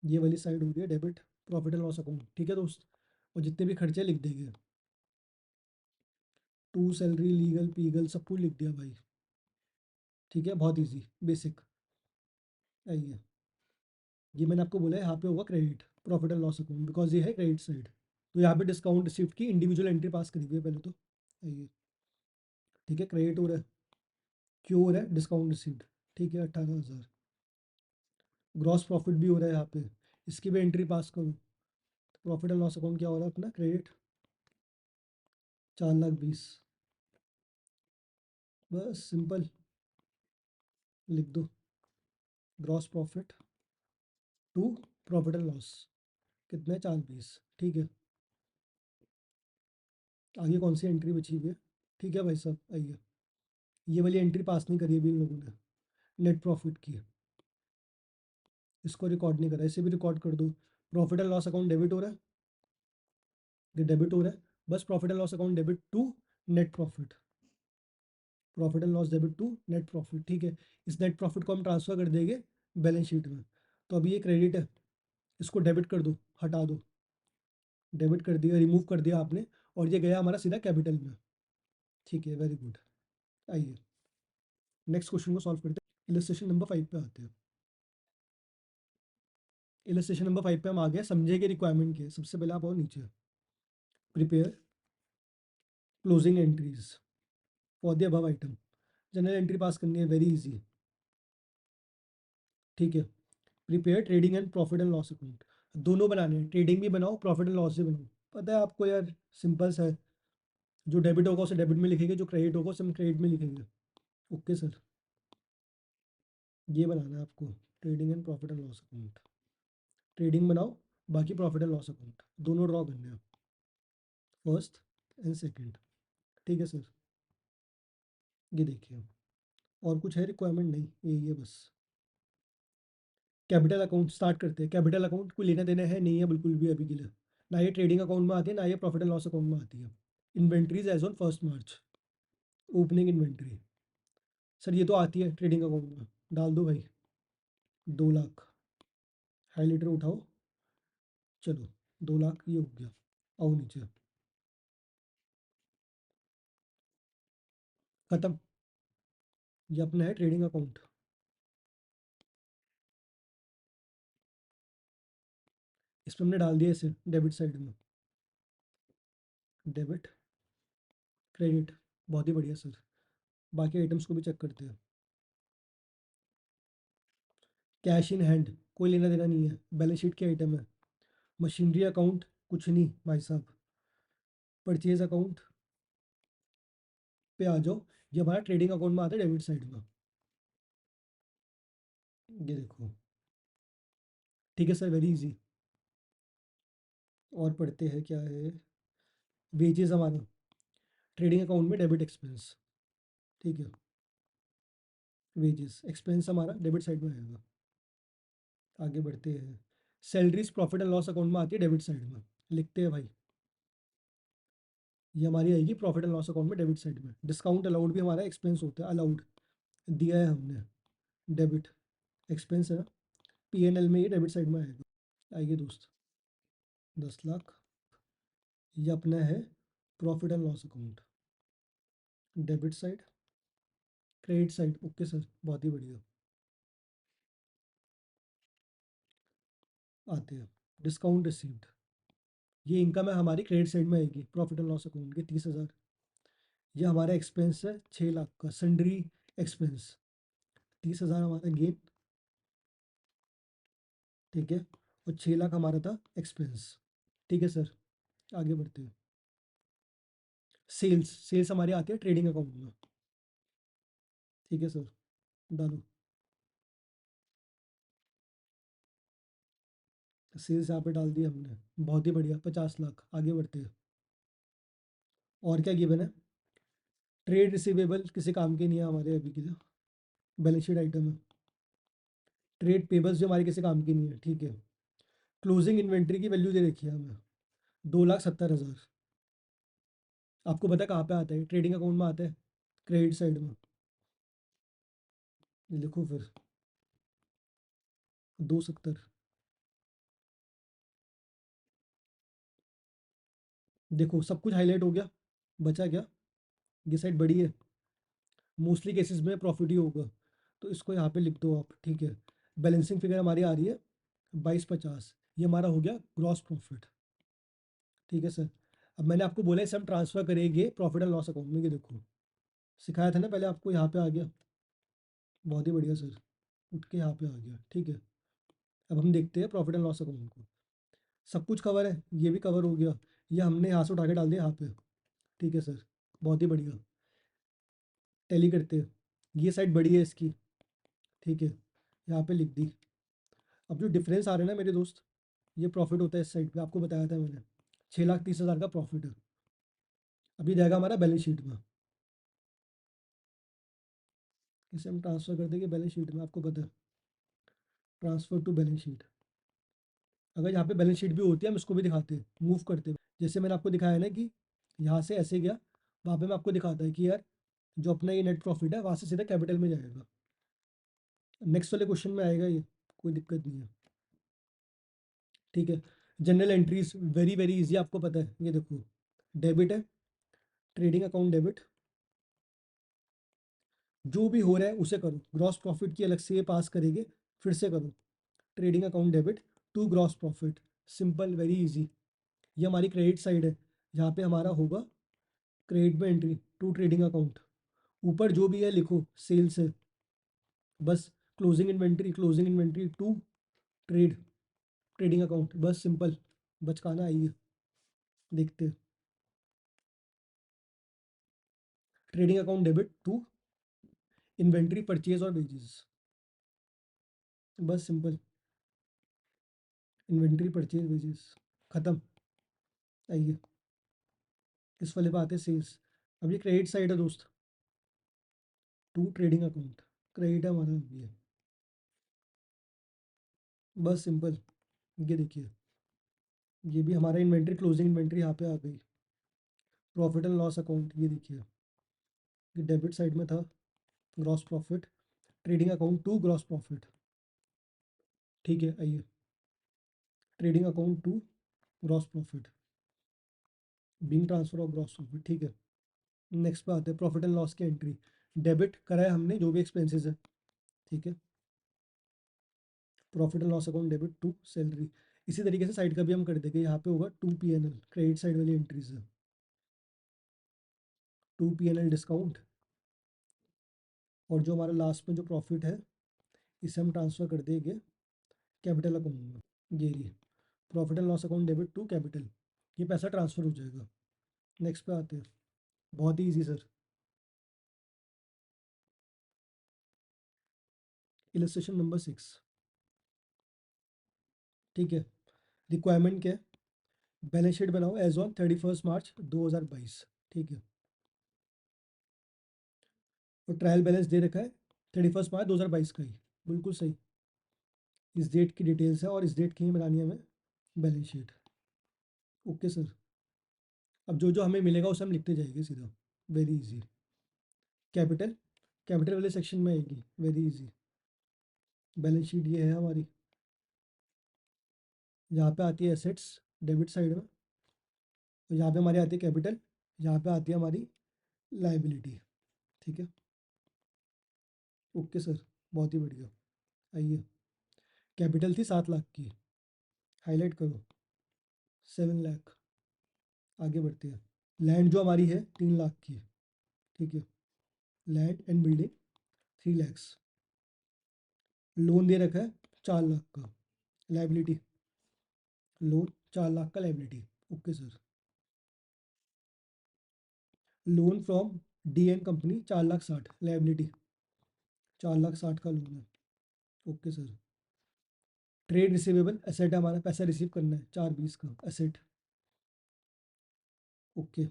ये वाली साइड हो गई debit profit and loss account, ठीक है दोस्त। और जितने भी खर्चे लिख देंगे, टू सैलरी लीगल पीगल सब कुछ लिख दिया भाई, ठीक है, बहुत इजी बेसिक। आइए, ये मैंने आपको बोला है यहाँ पे होगा credit profit and loss account, because ये है क्रेडिट साइड। तो यहाँ पे डिस्काउंट रिसिप्ट की इंडिविजुअल एंट्री पास करी हुई है पहले तो। आइए, ठीक है, क्रेडिट हो रहा है, क्यों हो रहा है? डिस्काउंट रिसिप्ट, ठीक है, 18,000। ग्रॉस प्रॉफिट भी हो रहा है यहाँ पे, इसकी भी एंट्री पास करो। प्रॉफिट एंड लॉस अकाउंट क्या हो रहा है अपना? क्रेडिट 4,20,000, बस सिंपल, लिख दो gross profit to profit and loss, कितने? 4,20,000, ठीक है। आगे कौन सी एंट्री बची हुई है? ठीक है भाई साहब, आइए, ये वाली एंट्री पास नहीं करी अभी इन लोगों ने, नेट प्रॉफिट की। इसको रिकॉर्ड नहीं करा, इसे भी रिकॉर्ड कर दो। Profit and loss account debit हो रहा है, ये डेबिट हो रहा है, बस profit and loss account debit to net profit, profit and loss debit to net profit, ठीक है। इस नेट प्रॉफिट को हम ट्रांसफर कर देंगे बैलेंस शीट में। तो अभी ये क्रेडिट है, इसको डेबिट कर दो, हटा दो, डेबिट कर दिया, रिमूव कर दिया आपने, और ये गया हमारा सीधा कैपिटल में, ठीक है, वेरी गुड। आइए नेक्स्ट क्वेश्चन को सॉल्व करते हैं, इलस्ट्रेशन नंबर 5 पे आते हैं। इलस्ट्रेशन नंबर 5 पे हम आ गए, समझेंगे रिक्वायरमेंट के। सबसे पहले आप और नीचे prepare closing entries for the above item. General entry पास करनी है, वेरी इजी, ठीक है। Prepare trading and profit and loss account, दोनों बनाने हैं, ट्रेडिंग भी बनाओ प्रॉफिट एंड लॉस भी बनाओ। पता है आपको यार, सिंपल सा है। जो डेबिट होगा उसे डेबिट में लिखेंगे, जो क्रेडिट होगा उसे हम क्रेडिट में लिखेंगे। ओके सर, ये बनाना है आपको, trading and profit and loss account. Trading बनाओ, बाकी प्रॉफिट एंड लॉस अकाउंट दोनों ड्रॉ करने हैं, फर्स्ट एंड सेकंड, ठीक है सर। ये देखिए, और कुछ है रिक्वायरमेंट? नहीं, यही है बस। कैपिटल अकाउंट स्टार्ट करते हैं। कैपिटल अकाउंट को लेना देना है नहीं है बिल्कुल भी अभी के लिए, ना ये ट्रेडिंग अकाउंट में आती है, ना ये प्रॉफिट एंड लॉस अकाउंट में आती है। Inventories as on 1 March, opening inventory, sir ये तो आती है ट्रेडिंग अकाउंट में, डाल दो भाई, 2 लाख। हाईलाइटर उठाओ, चलो 2 लाख ये हो गया। आओ नीचे, खत्म। ये अपना है ट्रेडिंग अकाउंट, इसमें हमने डाल दिया इसे डेबिट साइड में, डेबिट क्रेडिट, बहुत ही बढ़िया सर। बाकी आइटम्स को भी चेक करते हैं। कैश इन हैंड कोई लेना देना नहीं है, बैलेंस शीट की आइटम है। मशीनरी अकाउंट कुछ नहीं भाई साहब। परचेज अकाउंट पे आ जाओ, ये हमारा ट्रेडिंग अकाउंट में आता है डेबिट साइड में, ये देखो, ठीक है सर, वेरी इजी। और पढ़ते हैं क्या है, वेजेस हमारा ट्रेडिंग अकाउंट में डेबिट एक्सपेंस, ठीक है, वेजेस एक्सपेंस हमारा डेबिट साइड में आएगा। आगे बढ़ते हैं, salaries profit and loss account में आती है डेबिट साइड में, लिखते हैं भाई, ये हमारी आएगी प्रॉफिट एंड लॉस अकाउंट में डेबिट साइड में। डिस्काउंट अलाउड भी हमारा एक्सपेंस होता है, अलाउड, दिया है हमने, डेबिट एक्सपेंस है ना, P&L में ये डेबिट साइड में आएगा। आइए दोस्त, 10 लाख, ये अपना है profit and loss account, debit side, credit side. Okay sir, बहुत ही बढ़िया। आते हैं डिस्काउंट रिसीव्ड, ये इनकम है हमारी, क्रेडिट साइड में आएगी प्रॉफिट एंड लॉस अकाउंट के 30,000। ये हमारा एक्सपेंस है 6 लाख का, सन्ड्री एक्सपेंस, 30,000 हमारा गेन, ठीक है, और 6 लाख हमारा था एक्सपेंस। ठीक है सर, आगे बढ़ते हैं। सेल्स, सेल्स हमारी आती है ट्रेडिंग अकाउंट में। ठीक है सर, डालो। सेल्स यहाँ पे डाल दिया हमने, बहुत ही बढ़िया, 50 लाख। आगे बढ़ते हैं। और क्या गिवन है? ट्रेड रिसीवेबल किसी काम के नहीं है हमारे अभी के लिए, बैलेंस शीट आइटम है। ट्रेड पेबल्स जो हमारे किसी काम की नहीं है, ठीक है। क्लोजिंग इन्वेंट्री की वैल्यू दे रखी है हमें, 2,70,000। आपको पता है कहाँ पे आता है? ट्रेडिंग अकाउंट में आता है, क्रेडिट साइड में। लिखो फिर, 270। देखो सब कुछ हाईलाइट हो गया, बचा क्या? ये साइड बड़ी है, मोस्टली केसेस में प्रॉफिट ही होगा, तो इसको यहाँ पे लिख दो आप, ठीक है। बैलेंसिंग फिगर हमारी आ रही है 2250, ये हमारा हो गया ग्रॉस प्रॉफिट। ठीक है सर, अब मैंने आपको बोला इसे हम ट्रांसफर करेंगे प्रॉफिट एंड लॉस अकाउंट में, ये देखो सिखाया था ना पहले आपको, यहाँ पे आ गया, बहुत ही बढ़िया सर, उठ के यहाँ पे आ गया। ठीक है, अब हम देखते हैं प्रॉफिट एंड लॉस अकाउंट को। सब कुछ कवर है, ये भी कवर हो गया, ये हमने यहाँ से उठा के डाल दिया यहाँ पे। ठीक है सर, बहुत ही बढ़िया। टैली करते हैं, ये साइड बड़ी है इसकी, ठीक है, यहाँ पे लिख दी। अब जो डिफरेंस आ रहा है ना मेरे दोस्त, ये प्रॉफिट होता है इस साइड पे, आपको बताया था मैंने, 6,30,000 का प्रॉफिट है। अभी जाएगा हमारा बैलेंस शीट में, इसे हम ट्रांसफर कर देंगे बैलेंस शीट में, आपको पता है, ट्रांसफर टू बैलेंस शीट। अगर यहाँ पे बैलेंस शीट भी होती है हम इसको भी दिखाते हैं, मूव करते हैं, जैसे मैंने आपको दिखाया ना कि यहाँ से ऐसे गया, वहाँ पे मैं आपको दिखाता है कि यार जो अपना ये नेट प्रॉफिट है वहाँ से सीधा कैपिटल में जाएगा। नेक्स्ट वाले क्वेश्चन में आएगा ये, कोई दिक्कत नहीं है। ठीक है, general entries very very easy, आपको पता है, ये देखो डेबिट है, ट्रेडिंग अकाउंट डेबिट, जो भी हो रहा है उसे करो, ग्रॉस प्रॉफिट की अलग से ये पास करेंगे, फिर से करो, trading account debit to gross profit, simple very easy. ये हमारी क्रेडिट साइड है, यहाँ पे हमारा होगा क्रेडिट में एंट्री टू ट्रेडिंग अकाउंट, ऊपर जो भी है लिखो सेल्स है, बस closing inventory to trade, trading account, बस सिंपल, बचकाना आइए देखते हैं। Trading account debit to inventory purchase और वेजेस, बस सिंपल, इन्वेंट्री परचेज वेजेस, खत्म। आइए इस वाले पे आते हैं, सेल्स। अब ये क्रेडिट साइड है दोस्त, टू ट्रेडिंग अकाउंट, क्रेडिट है हमारा ये, बस सिंपल। ये देखिए, ये भी हमारा इन्वेंट्री, क्लोजिंग इन्वेंट्री यहाँ पे आ गई, प्रॉफिट एंड लॉस अकाउंट, ये देखिए, ये डेबिट साइड में था, gross profit, trading account to gross profit. ठीक है, आइए trading account to gross profit, being transfer of gross profit. ठीक है, नेक्स्ट पे आते हैं प्रॉफिट एंड लॉस की एंट्री, डेबिट करा है हमने जो भी एक्सपेंसेस है, ठीक है, profit and loss account debit to salary. इसी तरीके से साइड का भी हम कर देंगे, यहाँ पे होगा टू P&L, क्रेडिट साइड वाली एंट्रीज है, टू P&L डिस्काउंट, और जो हमारा लास्ट में जो प्रॉफिट है इसे हम ट्रांसफर कर देंगे कैपिटल अकाउंट में, ये रही profit and loss account debit to capital, ये पैसा ट्रांसफर हो जाएगा। नेक्स्ट पे आते हैं, बहुत ही ईजी सर, इलस्ट्रेशन नंबर 6। ठीक है, रिक्वायरमेंट क्या है? बैलेंस शीट बनाओ एज ऑन 31 मार्च 2022, ठीक है, और ट्रायल बैलेंस दे रखा है 31 मार्च 2022 का ही, बिल्कुल सही, इस डेट की डिटेल्स है और इस डेट की ही बनानी है हमें बैलेंस शीट। ओके सर, अब जो जो हमें मिलेगा उसे हम लिखते जाएंगे सीधा, वेरी इजी। कैपिटल कैपिटल वाले सेक्शन में आएगी, वेरी इजी। बैलेंस शीट ये है हमारी, यहाँ पे आती है एसेट्स डेबिट साइड में, तो यहाँ पे हमारी आती है कैपिटल, यहाँ पे आती है हमारी लाइबिलिटी। ठीक है, ओके सर, बहुत ही बढ़िया। आइए, कैपिटल थी 7 लाख की, हाईलाइट करो 7 लाख। आगे बढ़ते हैं। लैंड जो हमारी है 3 लाख की, ठीक है, land and building 3 lakhs. Loan दे रखा है 4 लाख का, लाइबिलिटी, लोन 4 लाख का liability, okay sir. Loan from D N company 4 lakh 60, liability 4 lakh 60 का लोन है, okay sir. Trade receivable asset है हमारा, पैसा रिसीव करना है 420 का asset, okay.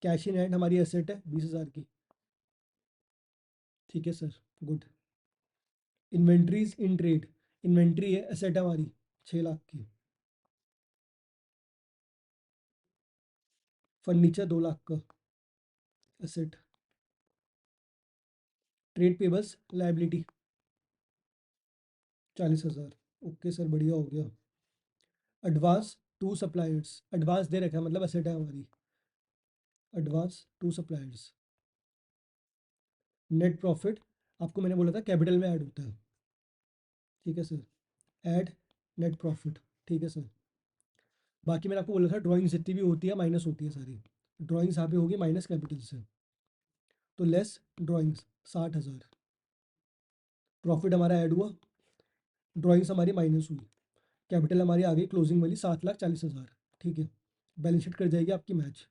Cash in hand हमारी एसेट है 20,000 की, ठीक है sir, good. Inventories in trade, inventory है एसेट है हमारी 6 लाख की। फर्नीचर 2 लाख का asset. Trade payables liability 40,000, okay sir, बढ़िया हो गया। एडवांस टू सप्लायर्स, एडवांस दे रखा है मतलब एसेट है हमारी, advance to suppliers. Net profit आपको मैंने बोला था कैपिटल में ऐड होता है, ठीक है सर, ऐड नेट प्रॉफिट, ठीक है सर। बाकी मैंने आपको बोला था ड्राइंग्स जितनी भी होती है माइनस होती है सारी, ड्राइंग्स यहाँ पे होगी माइनस कैपिटल से, तो लेस ड्राइंग्स 60,000। प्रॉफिट हमारा ऐड हुआ, ड्राइंग्स हमारी माइनस हुई, कैपिटल हमारी आ गई क्लोजिंग वाली 7,40,000, ठीक है। बैलेंस शीट कर जाएगी आपकी मैच,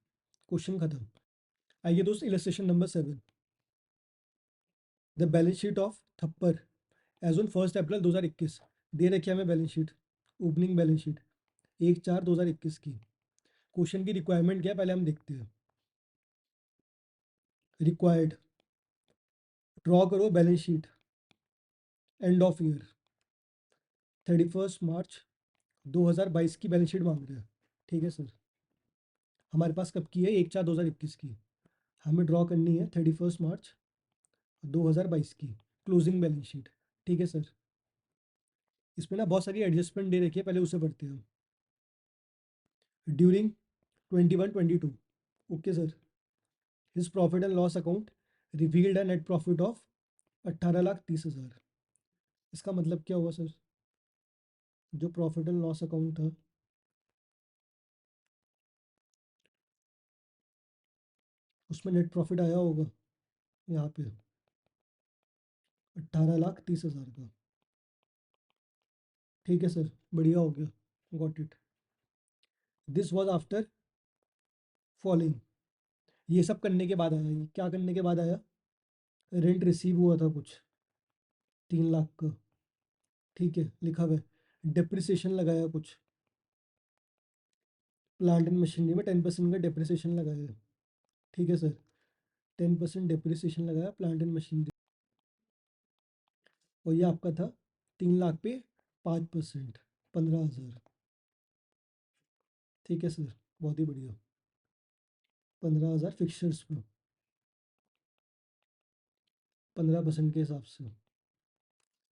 क्वेश्चन खत्म। आइए दोस्त, illustration number 7। The balance sheet of Thapar as on 1 April 2021, दे रखी है हमें balance sheet, opening balance sheet 1/4/2021 की। क्वेश्चन की रिक्वायरमेंट क्या है पहले हम देखते हैं। रिक्वायर्ड, ड्रॉ करो balance sheet end of year 31 March 2022 की बैलेंस शीट मांग रहे हैं, ठीक है सर। हमारे पास कब की है, 1/4/2021 की, हमें ड्रॉ करनी है 31 मार्च 2022 की क्लोजिंग बैलेंस शीट, ठीक है सर। इसमें ना बहुत सारी एडजस्टमेंट दे रखी है, पहले उसे पढ़ते हैं। During 21-22, okay sir, his profit and loss account revealed a net profit of 18,30,000। इसका मतलब क्या हुआ सर, जो प्रॉफिट एंड लॉस अकाउंट था उसमें नेट प्रॉफिट आया होगा यहाँ पे 18,30,000 का, ठीक है सर, बढ़िया हो गया, got it. This was after following, ये सब करने के बाद आया, ये क्या करने के बाद आया, रेंट रिसीव हुआ था कुछ 3 लाख का, ठीक है, लिखा हुआ है। डेप्रिसिएशन लगाया कुछ, प्लांट एंड मशीनरी में 10% का डेप्रिसिएशन लगाया, ठीक है सर, 10% डेप्रिसिएशन लगाया प्लांट एंड मशीनरी, और ये आपका था 3 लाख पे 5%, 15,000, ठीक है सर, बहुत ही बढ़िया। 15,000 फिक्सचर्स पे 15% के हिसाब से।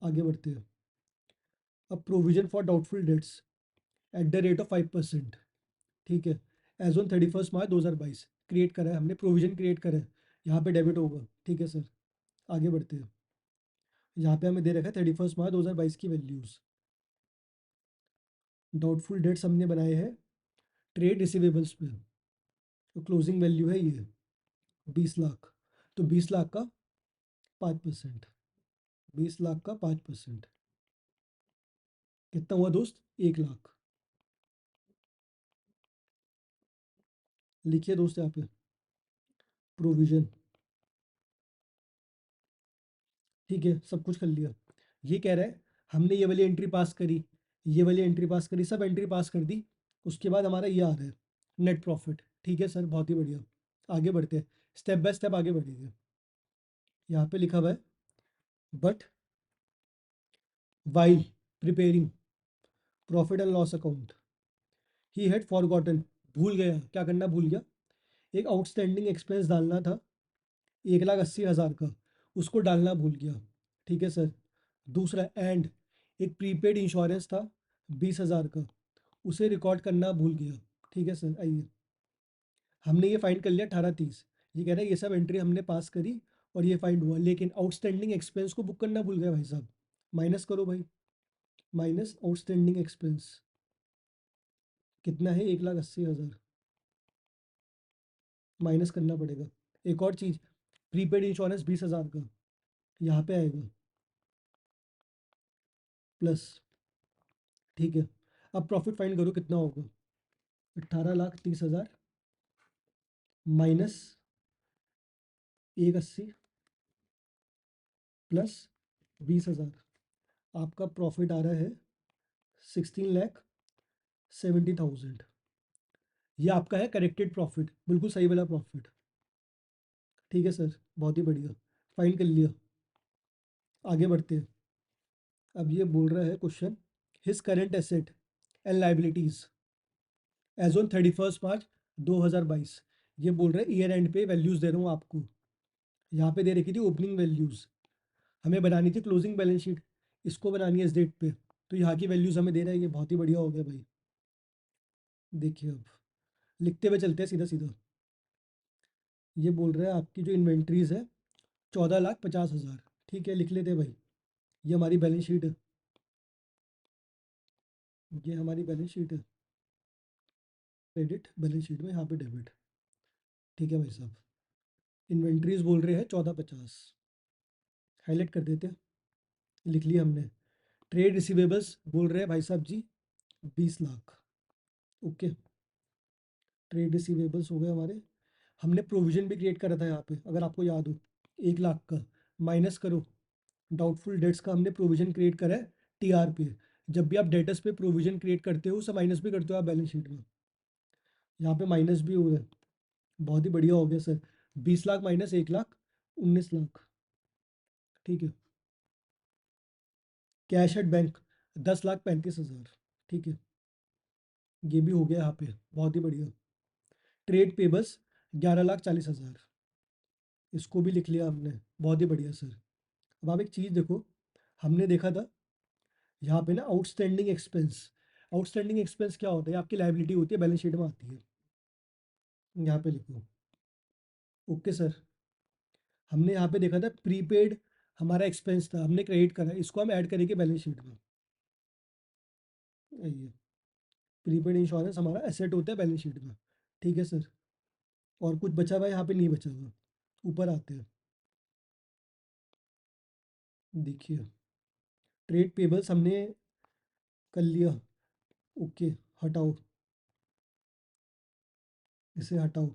आगे बढ़ते हैं। अब provision for doubtful debts at the rate of 5%, ठीक है, एज ऑन 31 मार्च 2022 क्रिएट करा है हमने, प्रोविजन क्रिएट करा है, यहाँ पे डेबिट होगा, ठीक है सर। आगे बढ़ते हैं। यहाँ पे हमें दे रखा है 31 मार्च 2022 की वैल्यूज़। डाउटफुल डेट्स हमने बनाए हैं ट्रेड रिसीवेबल्स पे, तो क्लोजिंग वैल्यू है ये 20 लाख, तो 20 लाख का 5%, 20 लाख का 5% कितना हुआ दोस्त, 1 लाख। लिखिए दोस्त यहाँ पे प्रोविजन, ठीक है, सब कुछ कर लिया। ये कह रहा है हमने ये वाली एंट्री पास करी, ये वाली एंट्री पास करी, सब एंट्री पास कर दी, उसके बाद हमारा ये आ रहा है नेट प्रॉफिट, ठीक है सर, बहुत ही बढ़िया। आगे बढ़ते हैं, स्टेप बाय स्टेप आगे बढ़ेंगे। यहाँ पे लिखा हुआ है but while preparing profit and loss account he had forgotten, भूल गया, क्या करना भूल गया, एक आउटस्टैंडिंग एक्सपेंस डालना था 1,80,000 का, उसको डालना भूल गया। ठीक है सर। दूसरा एंड, एक प्रीपेड इंश्योरेंस था 20,000 का, उसे रिकॉर्ड करना भूल गया। ठीक है सर। आइए, हमने ये फाइंड कर लिया 1830। ये कह रहा है ये सब एंट्री हमने पास करी और ये फाइंड हुआ, लेकिन आउटस्टैंडिंग एक्सपेंस को बुक करना भूल गए भाई साहब। माइनस करो भाई, माइनस आउटस्टैंडिंग एक्सपेंस कितना है, 1,80,000, माइनस करना पड़ेगा। एक और चीज़, प्रीपेड इंश्योरेंस 20,000 का यहाँ पे आएगा प्लस। ठीक है, अब प्रॉफिट फाइंड करो कितना होगा। 18,30,000 माइनस 180 प्लस 20,000, आपका प्रॉफिट आ रहा है 16,70,000। ये आपका है करेक्टेड प्रॉफिट, बिल्कुल सही वाला प्रॉफिट। ठीक है सर, बहुत ही बढ़िया, फाइंड कर लिया। आगे बढ़ते हैं। अब ये बोल रहा है question, his current asset and liabilities as on 31 March 2022। ये बोल रहा है ईयर एंड पे वैल्यूज दे रहा हूँ आपको। यहाँ पे दे रखी थी ओपनिंग वैल्यूज, हमें बनानी थी क्लोजिंग बैलेंस शीट, इसको बनानी है इस डेट पे, तो यहाँ की वैल्यूज हमें दे रहा है। ये बहुत ही बढ़िया हो गया भाई। देखिए अब लिखते हुए चलते हैं सीधा सीधा। ये बोल रहा है आपकी जो इन्वेंट्रीज है 14,50,000। ठीक है, लिख लेते हैं भाई। ये हमारी बैलेंस शीट है, ये हमारी बैलेंस शीट है। क्रेडिट बैलेंस शीट में यहाँ पे डेबिट। ठीक है भाई साहब, इन्वेंट्रीज बोल रहे हैं 14,50, हाईलाइट कर देते हैं, लिख लिया हमने। ट्रेड रिसीवेबल्स बोल रहे हैं भाई साहब जी 20 लाख। ओके, ट्रेड रिसीवेबल्स हो गए हमारे। हमने प्रोविजन भी क्रिएट करा था यहाँ पे, अगर आपको याद हो, 1 लाख का। माइनस करो, डाउटफुल डेट्स का हमने प्रोविजन क्रिएट करा है टीआर पे। जब भी आप डेटर्स पे प्रोविजन क्रिएट करते हो उसे माइनस भी करते हो आप बैलेंस शीट में। यहाँ पे माइनस भी हो रहा है, बहुत ही बढ़िया हो गया सर। 20 लाख माइनस 1 लाख, 19 लाख। ठीक है, कैश एट बैंक 10,35,000। ठीक है, ये भी हो गया यहाँ पे, बहुत ही बढ़िया। ट्रेड पेबल्स 11,40,000, इसको भी लिख लिया हमने, बहुत ही बढ़िया सर। अब आप एक चीज़ देखो, हमने देखा था यहाँ पे ना आउटस्टैंडिंग एक्सपेंस। आउटस्टैंडिंग एक्सपेंस क्या होता है, आपकी लाइबिलिटी होती है, बैलेंस शीट में आती है। यहाँ पे लिखो। ओके सर, हमने यहाँ पे देखा था प्रीपेड हमारा एक्सपेंस था, हमने क्रेडिट करा, इसको हम ऐड करेंगे बैलेंस शीट में। ये प्रीपेड इंश्योरेंस हमारा एसेट होता है बैलेंस शीट में। ठीक है सर, और कुछ बचा हुआ है यहाँ पे, नहीं बचा हुआ। ऊपर आते हैं, देखिए ट्रेड पेबल्स हमने कर लिया। ओके, हटाओ, इसे हटाओ।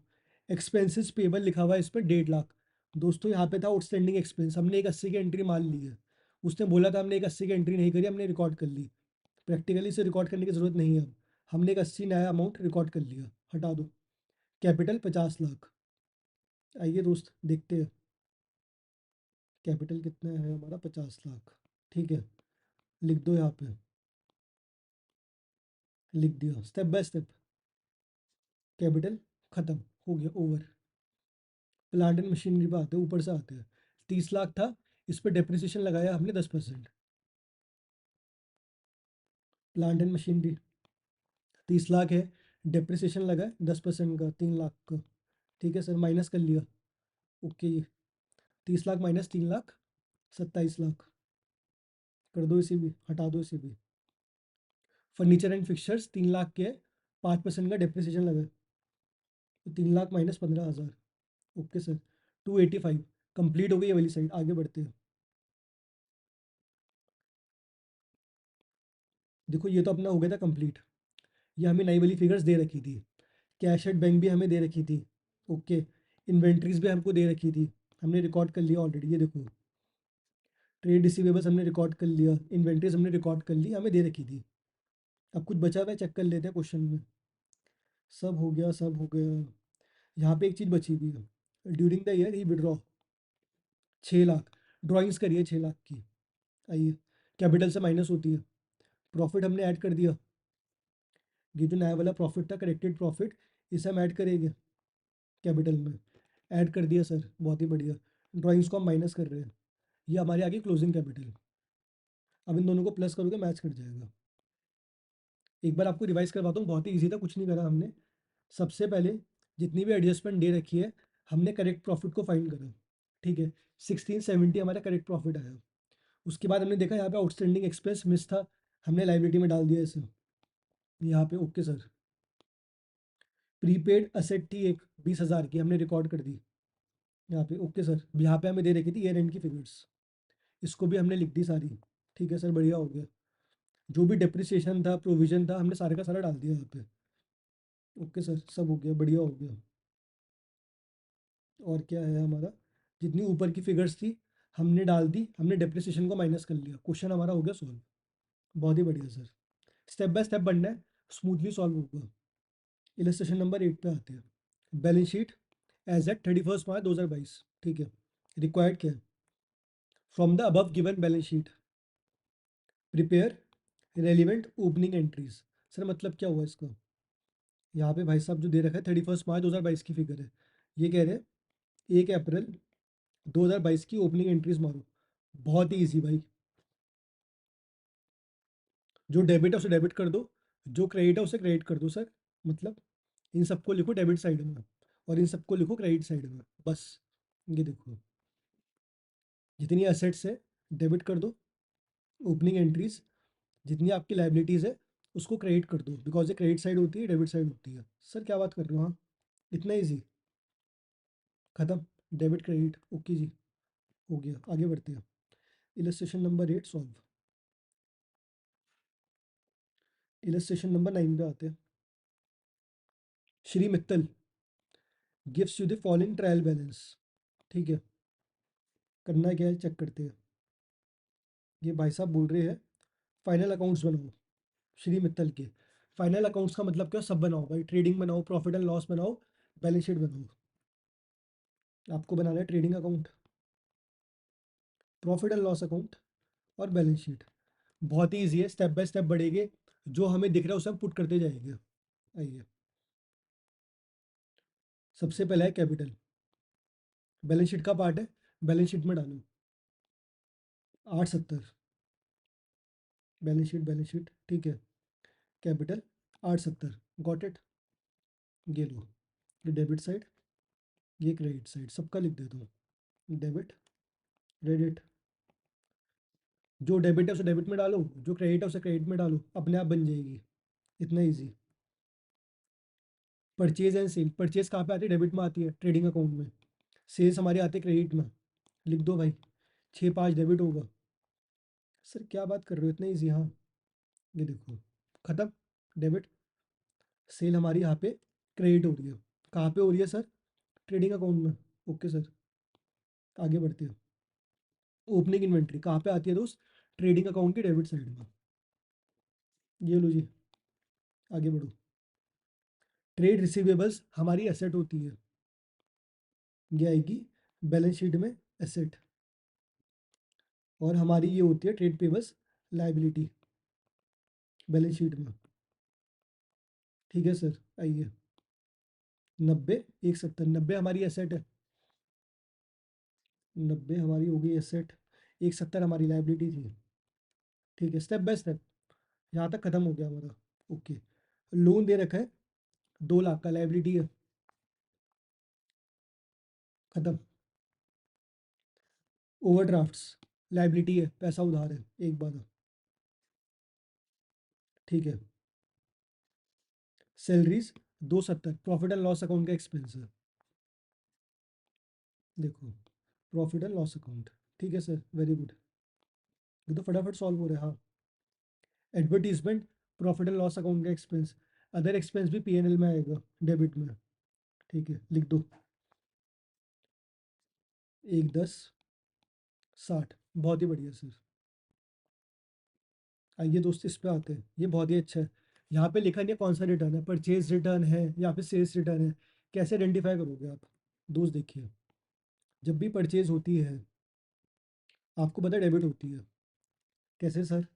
एक्सपेंसेस पेबल लिखा हुआ है इस पर 1.5 लाख। दोस्तों यहाँ पे था आउटस्टैंडिंग एक्सपेंस, हमने एक 80 की एंट्री मान ली है। उसने बोला था हमने एक 80 की एंट्री नहीं करी, हमने रिकॉर्ड कर ली। प्रैक्टिकली इसे रिकॉर्ड करने की ज़रूरत नहीं है अब, हमने एक 80 नया अमाउंट रिकॉर्ड कर लिया। हटा दो। कैपिटल 50 लाख। आइए दोस्त देखते हैं, कैपिटल कितना है हमारा, 50 लाख। ठीक है, लिख दो यहाँ पे, लिख दिया स्टेप बाय स्टेप। कैपिटल खत्म, हो गया ओवर। प्लांट एंड मशीनरी पे आते हैं, ऊपर से आते हैं। 30 लाख था, इस पर डेप्रिसिएशन लगाया हमने 10%। प्लांट एंड मशीनरी 30 लाख है, डेप्रिसिएशन लगा है 10% का, 3 लाख का। ठीक है सर, माइनस कर लिया। Okay, 30 lakh minus 3 lakh, 27 lakh. कर दो इसे भी, हटा दो इसे भी। फर्नीचर एंड फिक्सचर्स 3 लाख के, 5% का डेप्रिसिएशन लगा है, तो 3 lakh minus 15,000। Okay sir, 285। Complete हो गई ये वाली साइड, आगे बढ़ते हैं। देखो ये तो अपना हो गया था कंप्लीट, ये हमें नई वाली फिगर्स दे रखी थी। कैश एट बैंक भी हमें दे रखी थी। ओके, इन्वेंट्रीज भी हमको दे रखी थी, हमने रिकॉर्ड कर लिया ऑलरेडी। ये देखो, ट्रेड रिसीवेबल्स हमने रिकॉर्ड कर लिया, इन्वेंट्रीज हमने रिकॉर्ड कर ली, हमें दे रखी थी। अब कुछ बचा हुआ है, चेक कर लेते हैं क्वेश्चन में। सब हो गया, सब हो गया। यहाँ पे एक चीज़ बची हुई है, during the year he withdraw 6 lakh. Drawings करिए 6 लाख की। आइए, कैपिटल से माइनस होती है, प्रॉफिट हमने ऐड कर दिया। ये जो नया वाला प्रॉफिट था करेक्टेड प्रॉफिट, इसे हम ऐड करेंगे कैपिटल में। ऐड कर दिया सर, बहुत ही बढ़िया। ड्राइंग्स को हम माइनस कर रहे हैं, ये हमारी आगे क्लोजिंग कैपिटल। अब इन दोनों को प्लस करोगे मैच कर जाएगा। एक बार आपको रिवाइज करवाता हूँ, बहुत ही ईजी था, कुछ नहीं करा हमने। सबसे पहले जितनी भी एडजस्टमेंट दे रखी है, हमने करेक्ट प्रॉफिट को फाइंड करा, ठीक है। 1670 हमारा करेक्ट प्रॉफिट आया। उसके बाद हमने देखा यहाँ पे आउटस्टैंडिंग एक्सपेंस मिस था, हमने लाइबिलिटी में डाल दिया इसे यहाँ पे। Okay sir. प्रीपेड असेट थी एक 20,000 की, हमने रिकॉर्ड कर दी यहाँ पे। Okay sir. यहाँ पे हमें दे रखी थी ईयर एंड की फिगर्स, इसको भी हमने लिख दी सारी। ठीक है सर, बढ़िया हो गया। जो भी डेप्रिसिएशन था, प्रोविजन था, हमने सारे का सारा डाल दिया यहाँ पे। ओके सर, सब हो गया, बढ़िया हो गया। और क्या है हमारा, जितनी ऊपर की फिगर्स थी हमने डाल दी, हमने डेप्रिसिएशन को माइनस कर लिया। क्वेश्चन हमारा हो गया सॉल्व। बहुत ही बढ़िया सर। स्टेप बाय स्टेप बनना है, स्मूथली सॉल्व होगा। इलस्ट्रेशन नंबर 8 पे आते हैं। Balance sheet as eight 31 March 2022। ठीक है। रिक्वायर्ड क्या है, from the above given balance sheet prepare relevant opening entries. Sir मतलब क्या हुआ इसका, यहाँ पे भाई साहब जो दे रखा है 31 मार्च 2022 की फिगर है, ये कह रहे हैं 1 अप्रैल 2022 की ओपनिंग एंट्रीज मारो। बहुत ही ईजी भाई, जो डेबिट है उसे डेबिट कर दो, जो क्रेडिट है उसे क्रेडिट कर दो सर। मतलब इन सबको लिखो डेबिट साइड में और इन सबको लिखो क्रेडिट साइड में, बस। ये देखो, जितनी एसेट्स है डेबिट कर दो, ओपनिंग एंट्रीज जितनी आपकी लाइबिलिटीज़ है उसको क्रेडिट कर दो, बिकॉज ये क्रेडिट साइड होती है, डेबिट साइड होती है। सर क्या बात कर रहे हो, हाँ इतना ईजी, खत्म। डेबिट क्रेडिट, ओके जी, हो गया। आगे बढ़ते हैं। Illustration number 8 solve. Illustration number 9 पे आते हैं। Shri Mittal gives you the following trial balance. ठीक है, करना क्या है चेक करते हैं। ये भाई साहब बोल रहे हैं फाइनल अकाउंट्स बनाओ श्री मित्तल के। फाइनल अकाउंट्स का मतलब क्या, सब बनाओ भाई, ट्रेडिंग बनाओ, प्रॉफिट एंड लॉस बनाओ, बैलेंस शीट बनाओ। आपको बनाना है trading account, profit and loss account और बैलेंस शीट। बहुत ही ईजी है, स्टेप बाय स्टेप बढ़ेंगे, जो हमें दिख रहा है उसे हम पुट करते जाएंगे। आइए, सबसे पहला है कैपिटल, बैलेंस शीट का पार्ट है, बैलेंस शीट में डालो 870। बैलेंस शीट ठीक है। Capital 870, got it. ये लो, ये डेबिट साइड, ये क्रेडिट साइड, सबका लिख देता हूँ। डेबिट क्रेडिट, जो डेबिट है उसे डेबिट में डालो, जो क्रेडिट है उसे क्रेडिट में डालो, अपने आप बन जाएगी। इतना easy. Purchase and sale, purchase कहाँ पे आती है, डेबिट में आती है ट्रेडिंग अकाउंट में। सेल्स हमारी आती है क्रेडिट में, लिख दो भाई, 6 5 डेबिट होगा। सर क्या बात कर रहे हो, इतना ईजी, हाँ। ये देखो, खत्म। डेबिट। सेल हमारी यहाँ पे क्रेडिट हो रही है, कहाँ पे हो रही है सर, ट्रेडिंग अकाउंट में। ओके सर, आगे बढ़ते हैं। ओपनिंग इन्वेंट्री कहाँ पे आती है दोस्त, ट्रेडिंग अकाउंट की डेबिट साइड में। ये लो जी, आगे बढ़ो। ट्रेड रिसीवेबल्स हमारी एसेट होती है, ये आएगी बैलेंस शीट में एसेट, और हमारी ये होती है trade payables liability, balance sheet में। ठीक है सर, आइए। 90 170, 90 हमारी एसेट है, 90 हमारी हो गई एसेट, 170 हमारी लाइबिलिटी थी। ठीक है, स्टेप बाय स्टेप यहाँ तक खत्म हो गया हमारा। ओके, लोन दे रखा है 2 लाख का, लाइबिलिटी है, खत्म। ओवरड्राफ्ट्स लाइबिलिटी है, पैसा उधार है एक बार। ठीक है। Salaries 270, profit and loss account का एक्सपेंस है, देखो प्रॉफिट एंड लॉस अकाउंट। ठीक है सर, वेरी गुड, ये तो फटाफट सॉल्व हो रहा है, हाँ। Advertisement profit and loss account का एक्सपेंस, अदर एक्सपेंस भी पीएनएल में आएगा, डेबिट में। ठीक है, लिख दो 1 10 60, बहुत ही बढ़िया सर। आइए दोस्त, इस पे आते हैं, ये बहुत ही अच्छा है। यहाँ पे लिखा नहीं है कौन सा रिटर्न है, परचेज रिटर्न है या फिर सेल्स रिटर्न है, कैसे आइडेंटिफाई करोगे आप। दोस्त देखिए, जब भी परचेज होती है आपको पता है डेबिट होती है, कैसे सर,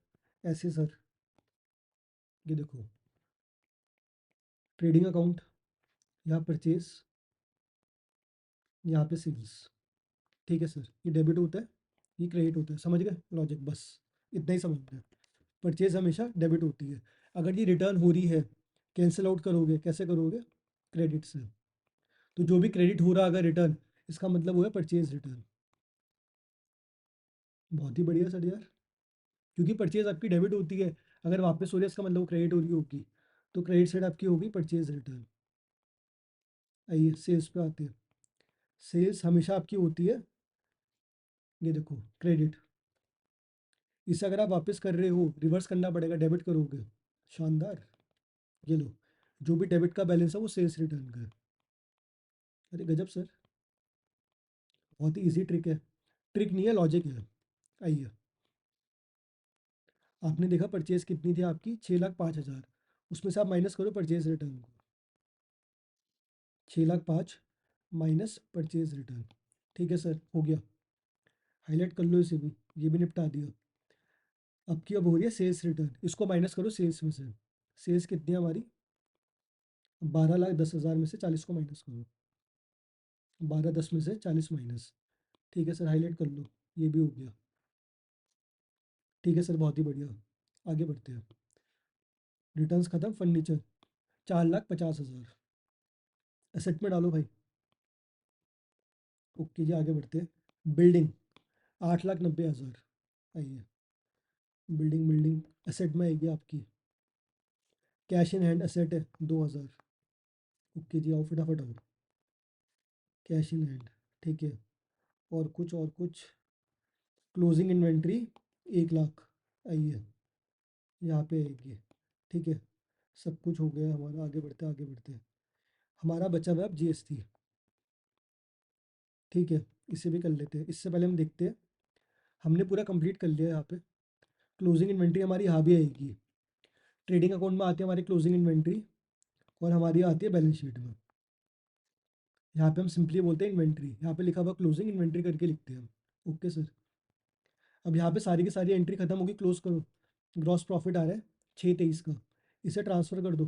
ऐसे सर। ये देखो, ट्रेडिंग अकाउंट, यहाँ परचेज, यहाँ पे सेल्स, ठीक है सर, ये डेबिट होता है, ये क्रेडिट होता है, समझ गए लॉजिक? बस इतना ही समझना है। परचेज हमेशा डेबिट होती है। अगर ये रिटर्न हो रही है, कैंसिल आउट करोगे, कैसे करोगे? क्रेडिट से। तो जो भी क्रेडिट हो रहा अगर रिटर्न, इसका मतलब हुआ परचेज रिटर्न। बहुत ही बढ़िया सर यार, क्योंकि परचेज आपकी डेबिट होती है, अगर वापस हो रही है इसका मतलब वो क्रेडिट हो रही होगी, तो क्रेडिट साइड आपकी होगी परचेज रिटर्न। आइए सेल्स पे आते हैं। सेल्स हमेशा आपकी होती है, ये देखो क्रेडिट। इसे अगर आप वापस कर रहे हो, रिवर्स करना पड़ेगा, डेबिट करोगे। शानदार। ये लो, जो भी डेबिट का बैलेंस है वो सेल्स रिटर्न का है। अरे गजब सर, बहुत ही इजी ट्रिक है। ट्रिक नहीं है, लॉजिक है। आइए, आपने देखा परचेज कितनी थी आपकी? 6,05,000। उसमें से आप माइनस करो परचेज रिटर्न को। 6,05,000 माइनस परचेज रिटर्न। ठीक है सर, हो गया। हाईलाइट कर लो इसे भी, ये भी निपटा दिया। अब की अब हो रही है सेल्स रिटर्न, इसको माइनस करो सेल्स में से। सेल्स कितनी है हमारी? 12,10,000 में से 40 को माइनस करो। 12,10 में से 40 माइनस। ठीक है सर, हाईलाइट कर लो, ये भी हो गया। ठीक है सर, बहुत ही बढ़िया। आगे बढ़ते हैं। रिटर्न्स खत्म, फर्नीचर 4,50,000। एसेट में डालो भाई। ओके जी, आगे बढ़ते हैं। बिल्डिंग 8,90,000। आइए, बिल्डिंग बिल्डिंग एसेट में आएगी आपकी। कैश इन हैंड एसेट है 2,000। ओके जी, आओ फटाफट आओ। कैश इन हैंड, ठीक है। और कुछ क्लोजिंग इन्वेंट्री 1,00,000। आइए, यहाँ पे आएगी। ठीक है, सब कुछ हो गया हमारा। आगे बढ़ते आगे बढ़ते। हमारा बचा हुआ अब जीएसटी। ठीक है, इसे भी कर लेते हैं। इससे पहले हम देखते हैं, हमने पूरा कंप्लीट कर लिया यहाँ पे। क्लोजिंग इन्वेंट्री हमारी यहाँ भी आएगी। ट्रेडिंग अकाउंट में आती है हमारी क्लोजिंग इन्वेंट्री, और हमारी आती है बैलेंस शीट में। यहाँ पे हम सिंपली बोलते हैं इन्वेंट्री, यहाँ पे लिखा हुआ क्लोजिंग इन्वेंट्री करके लिखते हैं हम। ओके सर, अब यहाँ पे सारी की सारी एंट्री खत्म होगी, क्लोज करो। ग्रॉस प्रॉफिट आ रहा है 6,23 का, इसे ट्रांसफ़र कर दो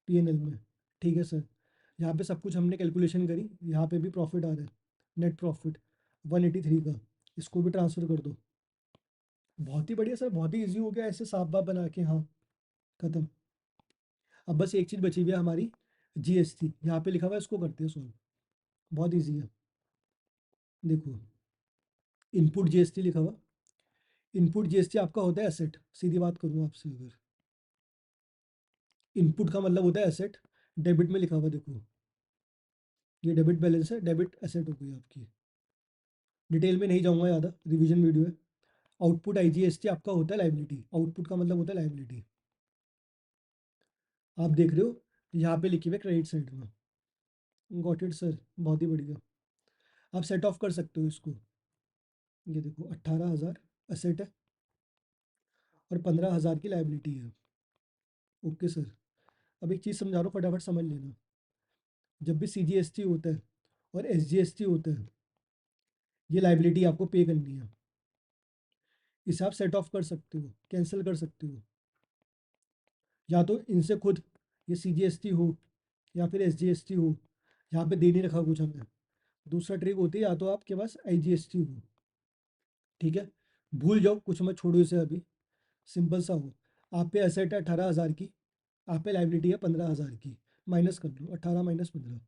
पीएनएल में। ठीक है सर, यहाँ पे सब कुछ हमने कैलकुलेशन करी, यहाँ पे भी प्रॉफिट आ रहा है, नेट प्रॉफिट 183 का, इसको भी ट्रांसफ़र कर दो। बहुत ही बढ़िया सर, बहुत ही ईजी हो गया ऐसे साफ बात बना के। हाँ, खत्म। अब बस एक चीज़ बची हुई है हमारी, जीएसटी। यहाँ पे लिखा हुआ है, इसको करते हैं सॉल्व। बहुत ईजी है। देखो, इनपुट जीएसटी लिखा हुआ। इनपुट जीएसटी आपका होता है एसेट। सीधी बात करूँ आपसे, अगर इनपुट का मतलब होता है एसेट, डेबिट में लिखा हुआ देखो, ये डेबिट बैलेंस है, डेबिट एसेट हो गई आपकी। डिटेल में नहीं जाऊंगा, ज़्यादा रिवीजन वीडियो है। आउटपुट आईजीएसटी आपका होता है लाइबिलिटी। आउटपुट का मतलब होता है लाइबिलिटी। आप देख रहे हो, यहाँ पे लिखी हुई है क्रेडिट साइड में। गॉट इट सर, बहुत ही बढ़िया। आप सेट ऑफ कर सकते हो इसको। ये देखो 18,000 एसेट है, और 15,000 की लाइबिलिटी है। ओके सर, अब एक चीज़ समझा रहा हूँ, फटाफट समझ लेना। जब भी सीजीएसटी होता है और एसजीएसटी होता है, ये लाइबिलिटी आपको पे करनी है। इसे आप सेट ऑफ कर सकते हो, कैंसिल कर सकते हो, या तो इनसे खुद, ये सीजीएसटी हो या फिर एसजीएसटी हो, यहाँ पे दे नहीं रखा कुछ हमें। दूसरा ट्रिक होती है, या तो आपके पास आईजीएसटी हो। ठीक है, भूल जाओ कुछ मत, छोड़ो इसे अभी। सिंपल सा हो, आप पे एसेट है 18,000 की, आप पे लाइबिलिटी है 15,000 की। माइनस कर लो, 18 माइनस 15।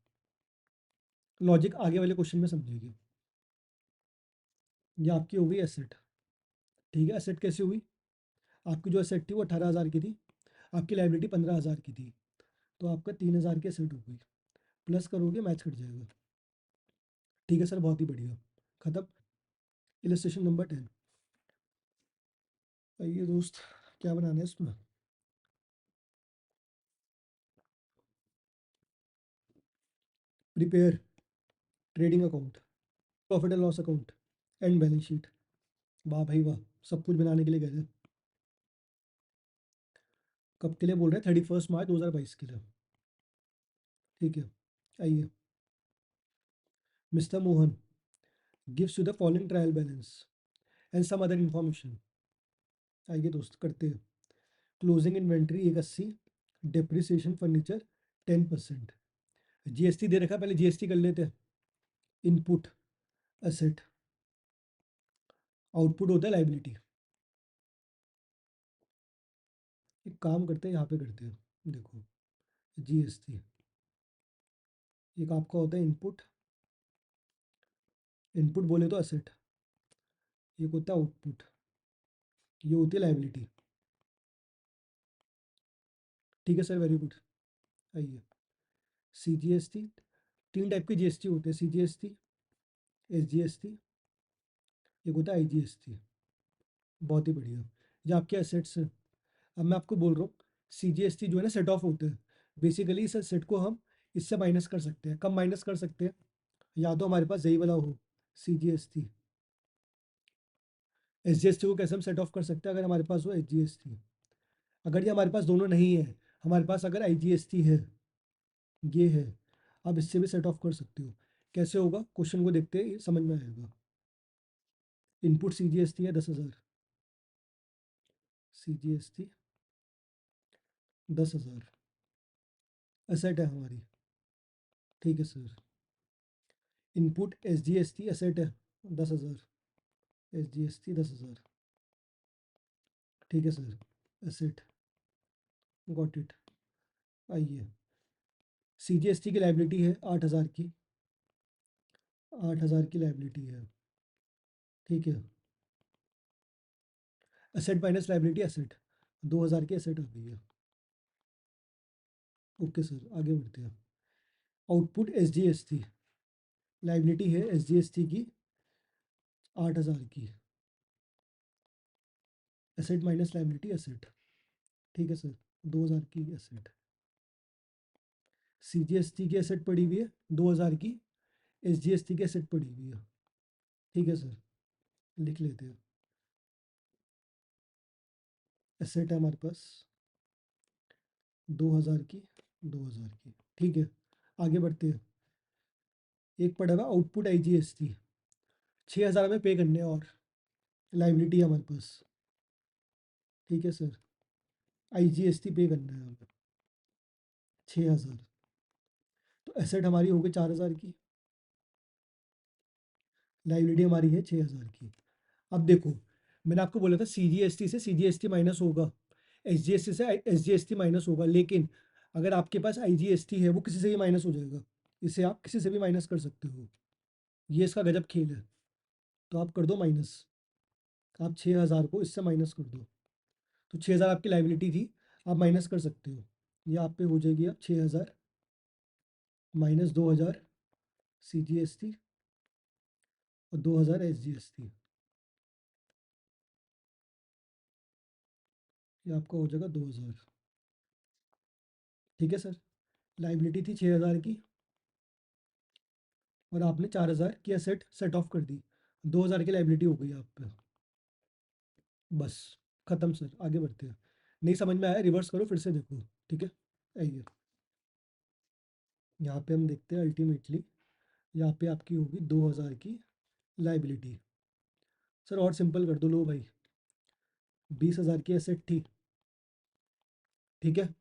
लॉजिक आगे वाले क्वेश्चन में समझेगी। ये आपकी हो गई एसेट। ठीक है, एसेट कैसे हुई? आपकी जो एसेट थी वो 18,000 की थी, आपकी लाइबिलिटी 15,000 की थी, तो आपका 3,000 की एसेट हो गई। प्लस करोगे मैच कट जाएगा। ठीक है सर, बहुत ही बढ़िया। खत्म। Illustration number 10। आइए दोस्त, क्या बनाना है इसमें? Prepare trading account, profit and loss account, and balance sheet. वाह भाई वाह, सब कुछ बनाने के लिए गए थे। कब के लिए बोल रहे हैं? 31 मार्च 2022 के लिए। ठीक है, आइए। Mister Mohan gives you the following trial balance and some other information. आइए दोस्त, करते हैं। Closing inventory 180, depreciation furniture 10%। GST दे रखा है, पहले जीएसटी कर लेते हैं। इनपुट एसेट, आउटपुट होता है लाइबिलिटी। एक काम करते हैं, यहाँ पे करते हैं, देखो जीएसटी, एक आपका होता है इनपुट, इनपुट बोले तो एसेट, एक होता है आउटपुट, ये होती है लाइबिलिटी। ठीक है सर, वेरी गुड। आइए, सी जी एस टी, तीन टाइप के जीएसटी होते हैं, C G S T, S G S T, एक होता है आई जी एस टी। बहुत ही बढ़िया, ये आपके एसेट्स हैं। अब मैं आपको बोल रहा हूँ, सी जी एस टी जो है ना सेट ऑफ होते हैं, बेसिकली इस सेट को हम इससे माइनस कर सकते हैं। कब माइनस कर सकते हैं, या तो हमारे पास यही वाला हो C G S T, S G S T को कैसे हम सेट ऑफ कर सकते हैं, अगर हमारे पास हो एच जी एस टी। अगर ये हमारे पास दोनों नहीं है, हमारे पास अगर आई जी एस टी है, ये है, आप इससे भी सेट ऑफ कर सकते हो। कैसे होगा, क्वेश्चन को देखते ही समझ में आएगा। Input C G S T है 10,000, C G S T 10,000 asset है हमारी। ठीक है sir, input S G S T asset है 10,000, एस जी एस टी 10,000। ठीक है सर, एसेट, गॉट इट। आइए, सी जी एस टी की लाइबिलिटी है 8,000 की, 8,000 की लाइबिलिटी है। ठीक है, एसेट माइनस लाइबिलिटी एसेट, 2,000 की एसेट आ गई है। ओके सर, आगे बढ़ते हैं। Output S G S T, liability है एस जी एस टी की 8,000 की, एसेट माइनस लाइबिलिटी एसेट। ठीक है सर, 2,000 की एसेट, सी जी एस टी की एसेट पड़ी हुई है 2,000 की, एस जी एस टी की एसेट पड़ी हुई है। ठीक है सर, लिख लेते हैं। एसेट है हमारे पास 2,000 की, 2,000 की। ठीक है, आगे बढ़ते हैं। एक पड़ा हुआ output I ji S T, 6,000 में पे करने हैं, और लाइबिलिटी है हमारे पास। ठीक है सर, आई जी एस टी पे करना है हमें 6,000, तो एसेट हमारी हो गई 4,000 की, लाइबिलिटी हमारी है 6,000 की। अब देखो, मैंने आपको बोला था सी जी एस टी से सी जी एस टी माइनस होगा, एस जी एस टी से S G S T minus होगा, लेकिन अगर आपके पास आई जी एस टी है, वो किसी से भी माइनस हो जाएगा, इसे आप किसी से भी माइनस कर सकते हो। ये इसका गजब खेल है। तो आप कर दो माइनस, आप 6,000 को इससे माइनस कर दो, तो 6,000 आपकी लाइबिलिटी थी, आप माइनस कर सकते हो। ये आप पे हो जाएगी अब 6,000 माइनस 2,000 सी जी एस टी और 2,000 एस जी एस टी, ये आपका हो जाएगा 2,000। ठीक है सर, लाइबिलिटी थी 6,000 की, और आपने 4,000 की एसेट सेट ऑफ कर दी, 2,000 की लाइबिलिटी हो गई आप पे। बस, खत्म सर, आगे बढ़ते हैं। नहीं समझ में आया, रिवर्स करो फिर से देखो। ठीक है, आइए, यहाँ पे हम देखते हैं अल्टीमेटली, यहाँ पे आपकी होगी 2,000 की लाइबिलिटी। सर और सिंपल कर दो, लो भाई, 20,000 की एसेट थी। ठीक है,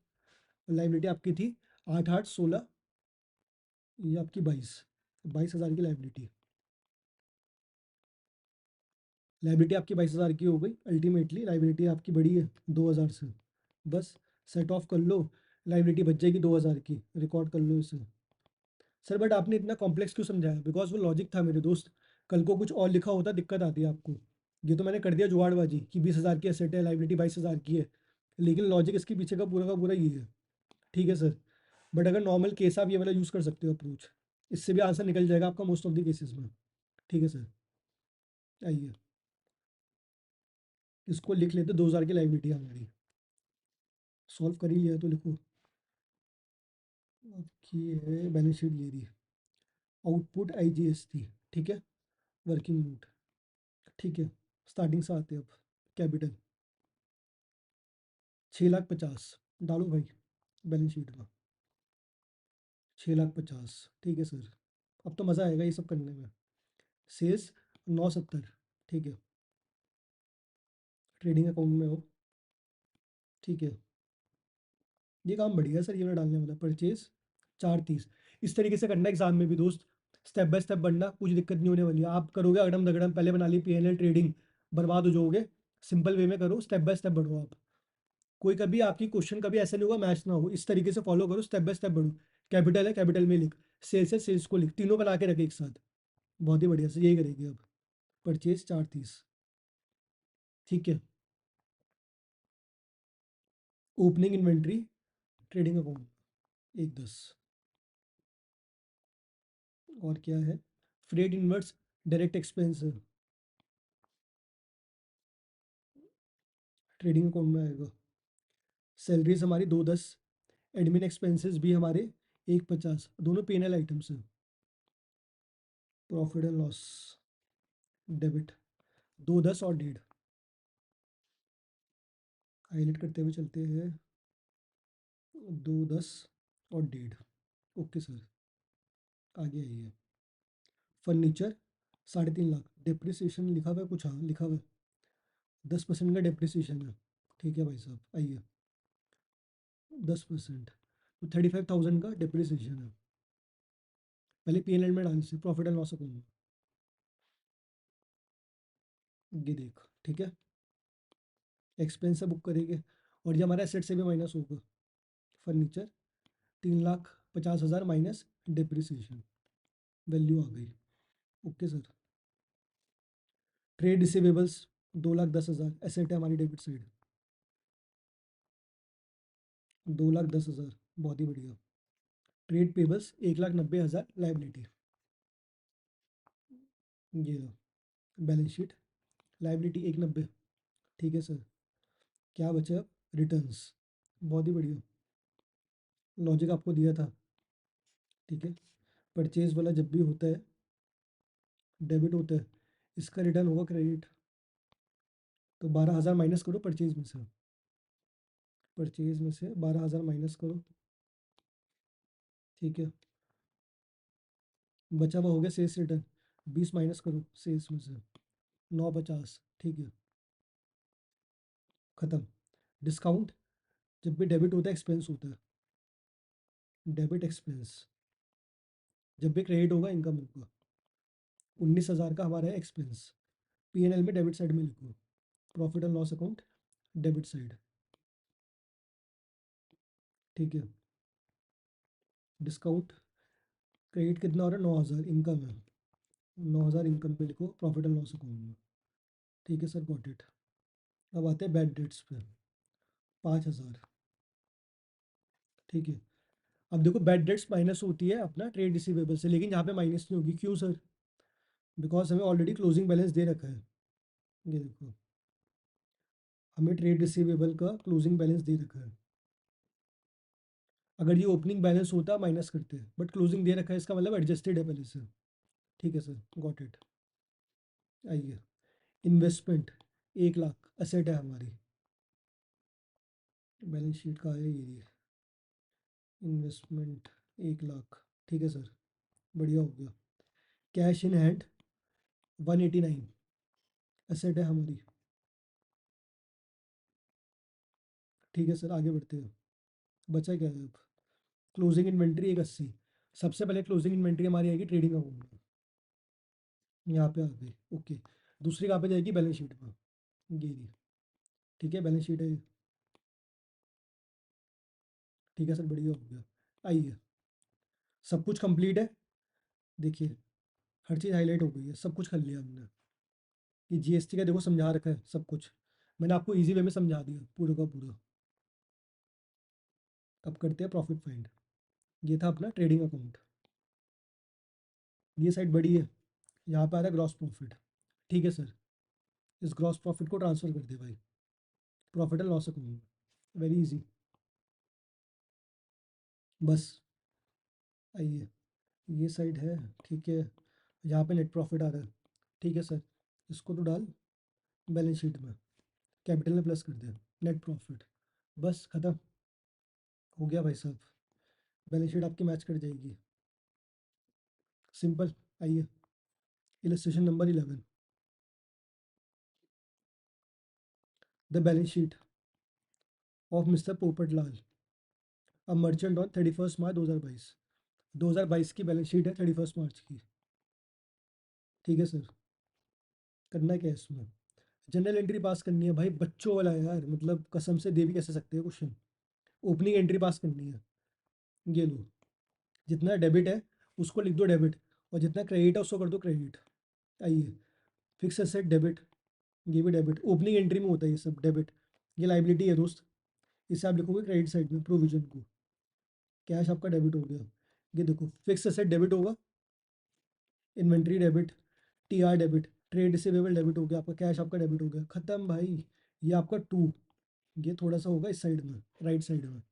लाइबिलिटी आपकी थी 8, 8, 16, ये आपकी 22,000 की लाइबिलिटी। लाइबिलिटी आपकी 22,000 की हो गई, अल्टीमेटली लाइबिलिटी आपकी बढ़ी है 2,000 से। बस सेट ऑफ कर लो, लाइबिलिटी बच जाएगी 2,000 की, रिकॉर्ड कर लो इसे। सर बट आपने इतना कॉम्प्लेक्स क्यों समझाया, बिकॉज वो लॉजिक था मेरे दोस्त, कल को कुछ और लिखा होता दिक्कत आती है आपको। ये तो मैंने कर दिया जुगाड़बाजी कि 20,000 की एसेट है, लाइबिलिटी 22,000 की है, लेकिन लॉजिक इसके पीछे का पूरा ये है। ठीक है सर, बट अगर नॉर्मल केस आप ये वाला यूज़ कर सकते हो अप्रोच, इससे भी आंसर निकल जाएगा आपका मोस्ट ऑफ द केसेस में। ठीक है सर, आइए, इसको लिख लेते, 2,000 की लाइबिलिटी हमारी, सॉल्व कर ही लिया तो लिखो। आपकी है बैलेंस शीट ये रही, output I ji S T. ठीक है, वर्किंग नोट। ठीक है, स्टार्टिंग से आते हैं अब। कैपिटल 6,50,000 डालो भाई बैलेंस शीट में, 6,50,000। ठीक है सर, अब तो मज़ा आएगा ये सब करने में। सेल्स 970। ठीक है, ट्रेडिंग अकाउंट में हो। ठीक है, ये काम बढ़िया है सर, ये वाला डालने वाला, परचेज 4,30। इस तरीके से करना है एग्जाम में भी दोस्त, स्टेप बाय स्टेप बनना, कुछ दिक्कत नहीं होने वाली है। आप करोगे अगड़म दगड़म, पहले बना ली पीएनएल ट्रेडिंग, बर्बाद हो जाओगे। सिंपल वे में करो, स्टेप बाय स्टेप बढ़ो आप। कोई कभी आपकी क्वेश्चन कभी ऐसा नहीं होगा मैच ना हो, इस तरीके से फॉलो करो, स्टेप बाय स्टेप बढ़ो। कैपिटल है कैपिटल में लिख, सेल्स है सेल्स को लिख, तीनों बना के रखे एक साथ। बहुत ही बढ़िया से यही करेगी अब। परचेज 430, ठीक है। Opening inventory trading account 110। और क्या है, freight inverse direct expense trading account में आएगा। सैलरीज हमारी 210, एडमिन एक्सपेंसेस भी हमारे 150, दोनों पीएनएल आइटम्स हैं। प्रॉफिट एंड लॉस डेबिट 210 और 1.5, हाईलाइट करते हुए चलते हैं। 210 और 1.5, ओके सर। आगे आइए। फर्नीचर 3.5 लाख, डिप्रिसिएशन लिखा हुआ है कुछ, हाँ लिखा हुआ है 10% का डिप्रिसिएशन है। ठीक है भाई साहब, आइए। 10% तो 35,000 का डिप्रिसिएशन है। पहले पी एन एल में डाल से प्रॉफिट एंड लॉस अकाउंट में, ये देख, ठीक है। एक्सपेंस से बुक करेंगे, और ये हमारे एसेट से भी माइनस होगा। फर्नीचर 3,50,000 माइनस डिप्रिसिएशन, वैल्यू आ गई। Okay sir. Trade receivables 2,10,000, asset है हमारी डेबिट साइड। 2,10,000, बहुत ही बढ़िया। ट्रेड पेबल्स 1,90,000 लाइबिलिटी, ये बैलेंस शीट। लाइबिलिटी 190, ठीक है सर। क्या बचा अब, रिटर्न्स, बहुत ही बढ़िया। लॉजिक आपको दिया था, ठीक है। परचेज वाला जब भी होता है, डेबिट होता है, इसका रिटर्न होगा क्रेडिट। तो 12,000 माइनस करो परचेज में से, परचेज में से 12,000 माइनस करो, ठीक है। बचा हुआ हो गया सेल्स रिटर्न, 20 माइनस करो सेल्स में से, 950, ठीक है। खत्म। डिस्काउंट जब भी डेबिट होता है एक्सपेंस होता है, डेबिट एक्सपेंस। जब भी क्रेडिट होगा इनकम होगा। 19,000 का हमारा है एक्सपेंस, पीएनएल में डेबिट साइड में लिखो, profit and loss account debit side, ठीक है। डिस्काउंट क्रेडिट कितना हो रहा है, 9,000 इनकम है, 9,000 इनकम पे लिखो प्रॉफिट एंड लॉस अकाउंट में, ठीक है सर, गॉट इट। अब आते हैं बैड डेट्स पे, 5,000, ठीक है। अब देखो बैड डेट्स माइनस होती है अपना ट्रेड रिसीवेबल से, लेकिन यहाँ पे माइनस नहीं होगी, क्यों सर? बिकॉज हमें ऑलरेडी क्लोजिंग बैलेंस दे रखा है। ये देखो, हमें ट्रेड रिसीवेबल का क्लोजिंग बैलेंस दे रखा है। अगर ये ओपनिंग बैलेंस होता माइनस करते हैं, बट क्लोजिंग दे रखा है, इसका मतलब एडजस्टेड है पहले से। ठीक है सर, गॉट इट। आइए, इन्वेस्टमेंट 1 लाख असेट है हमारी, बैलेंस शीट का है ये। इन्वेस्टमेंट 1 लाख, ठीक है सर, बढ़िया हो गया। कैश इन हैंड 189 एसेट है हमारी, ठीक है सर। आगे बढ़ते हैं, बचा क्या है अब? क्लोजिंग इन्वेंट्री 180, सबसे पहले क्लोजिंग इन्वेंट्री हमारी आएगी ट्रेडिंग अकाउंट में, यहाँ पे आ गई, ओके। दूसरी कहाँ पे जाएगी, बैलेंस शीट में, ये रही, ठीक है, बैलेंस शीट है ये। ठीक है सर, बढ़िया हो गया। आइए, सब कुछ कंप्लीट है, देखिए हर चीज़ हाईलाइट हो गई है, सब कुछ कर लिया हमने। ये जीएसटी का देखो समझा रखा है सब कुछ, मैंने आपको इजी वे में समझा दिया पूरा का पूरा। अब करते हैं प्रॉफिट फाइंड। ये था अपना ट्रेडिंग अकाउंट, ये साइड बड़ी है, यहाँ पे आ रहा है ग्रॉस प्रॉफिट, ठीक है सर। इस ग्रॉस प्रॉफिट को ट्रांसफर कर दे भाई प्रॉफिट एंड लॉस अकाउंट में, वेरी इजी। बस, आइए, ये साइड है, ठीक है। यहाँ पे नेट प्रॉफिट आ रहा है, ठीक है सर। इसको तो डाल बैलेंस शीट में, कैपिटल में प्लस कर दे, नेट प्रॉफिट, बस खत्म हो गया भाई साहब। बैलेंस शीट आपकी मैच कर जाएगी, सिंपल। आइए, illustration number 11, the balance sheet of mister Popat Lal, a merchant on 31 March 2022। 2022 की बैलेंस शीट है 31 मार्च की। ठीक है सर, करना क्या है इसमें? जनरल एंट्री पास करनी है भाई, बच्चों वाला है यार, मतलब कसम से दे भी कैसे सकते हो क्वेश्चन। ओपनिंग एंट्री पास करनी है। ये लो, जितना डेबिट है उसको लिख दो डेबिट, और जितना क्रेडिट है उसको कर दो क्रेडिट। आइए, फिक्स एसेट डेबिट, ये भी डेबिट, ओपनिंग एंट्री में होता है ये सब डेबिट। ये लाइबिलिटी है दोस्त, इसे आप लिखोगे क्रेडिट साइड में प्रोविजन को। कैश आपका डेबिट हो गया। ये देखो, फिक्स एसेट डेबिट होगा, inventory debit, TR debit, trade receivable debit हो गया आपका, कैश आपका डेबिट हो गया, खत्म भाई। ये आपका टू, ये थोड़ा सा होगा इस साइड में, राइट साइड में,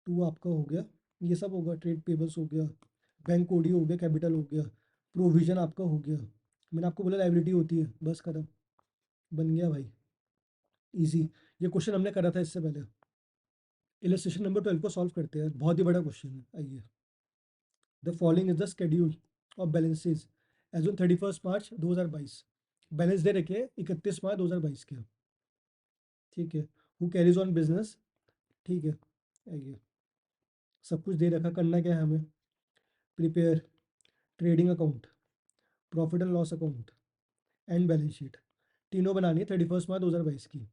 टू आपका हो गया। ये सब होगा, ट्रेड पेबल्स हो गया, बैंक ओडी हो गया, कैपिटल हो गया, प्रोविजन आपका हो गया। मैंने आपको बोला लाइबिलिटी होती है, बस खत्म, बन गया भाई, इजी। ये क्वेश्चन हमने करा था इससे पहले। इलस्ट्रेशन नंबर 12 को सॉल्व करते हैं, बहुत ही बड़ा क्वेश्चन है। आइए, the following is the schedule of balances as on 31 March 2022। Balance दे रखे 31 मार्च 2022 के। ठीक है, हु कैरीज ऑन बिजनेस। ठीक है, आइए, सब कुछ दे रखा, करना क्या है हमें? Prepare trading account, profit and loss account and balance sheet, तीनों बनानी है 31 मार्च 2022 की।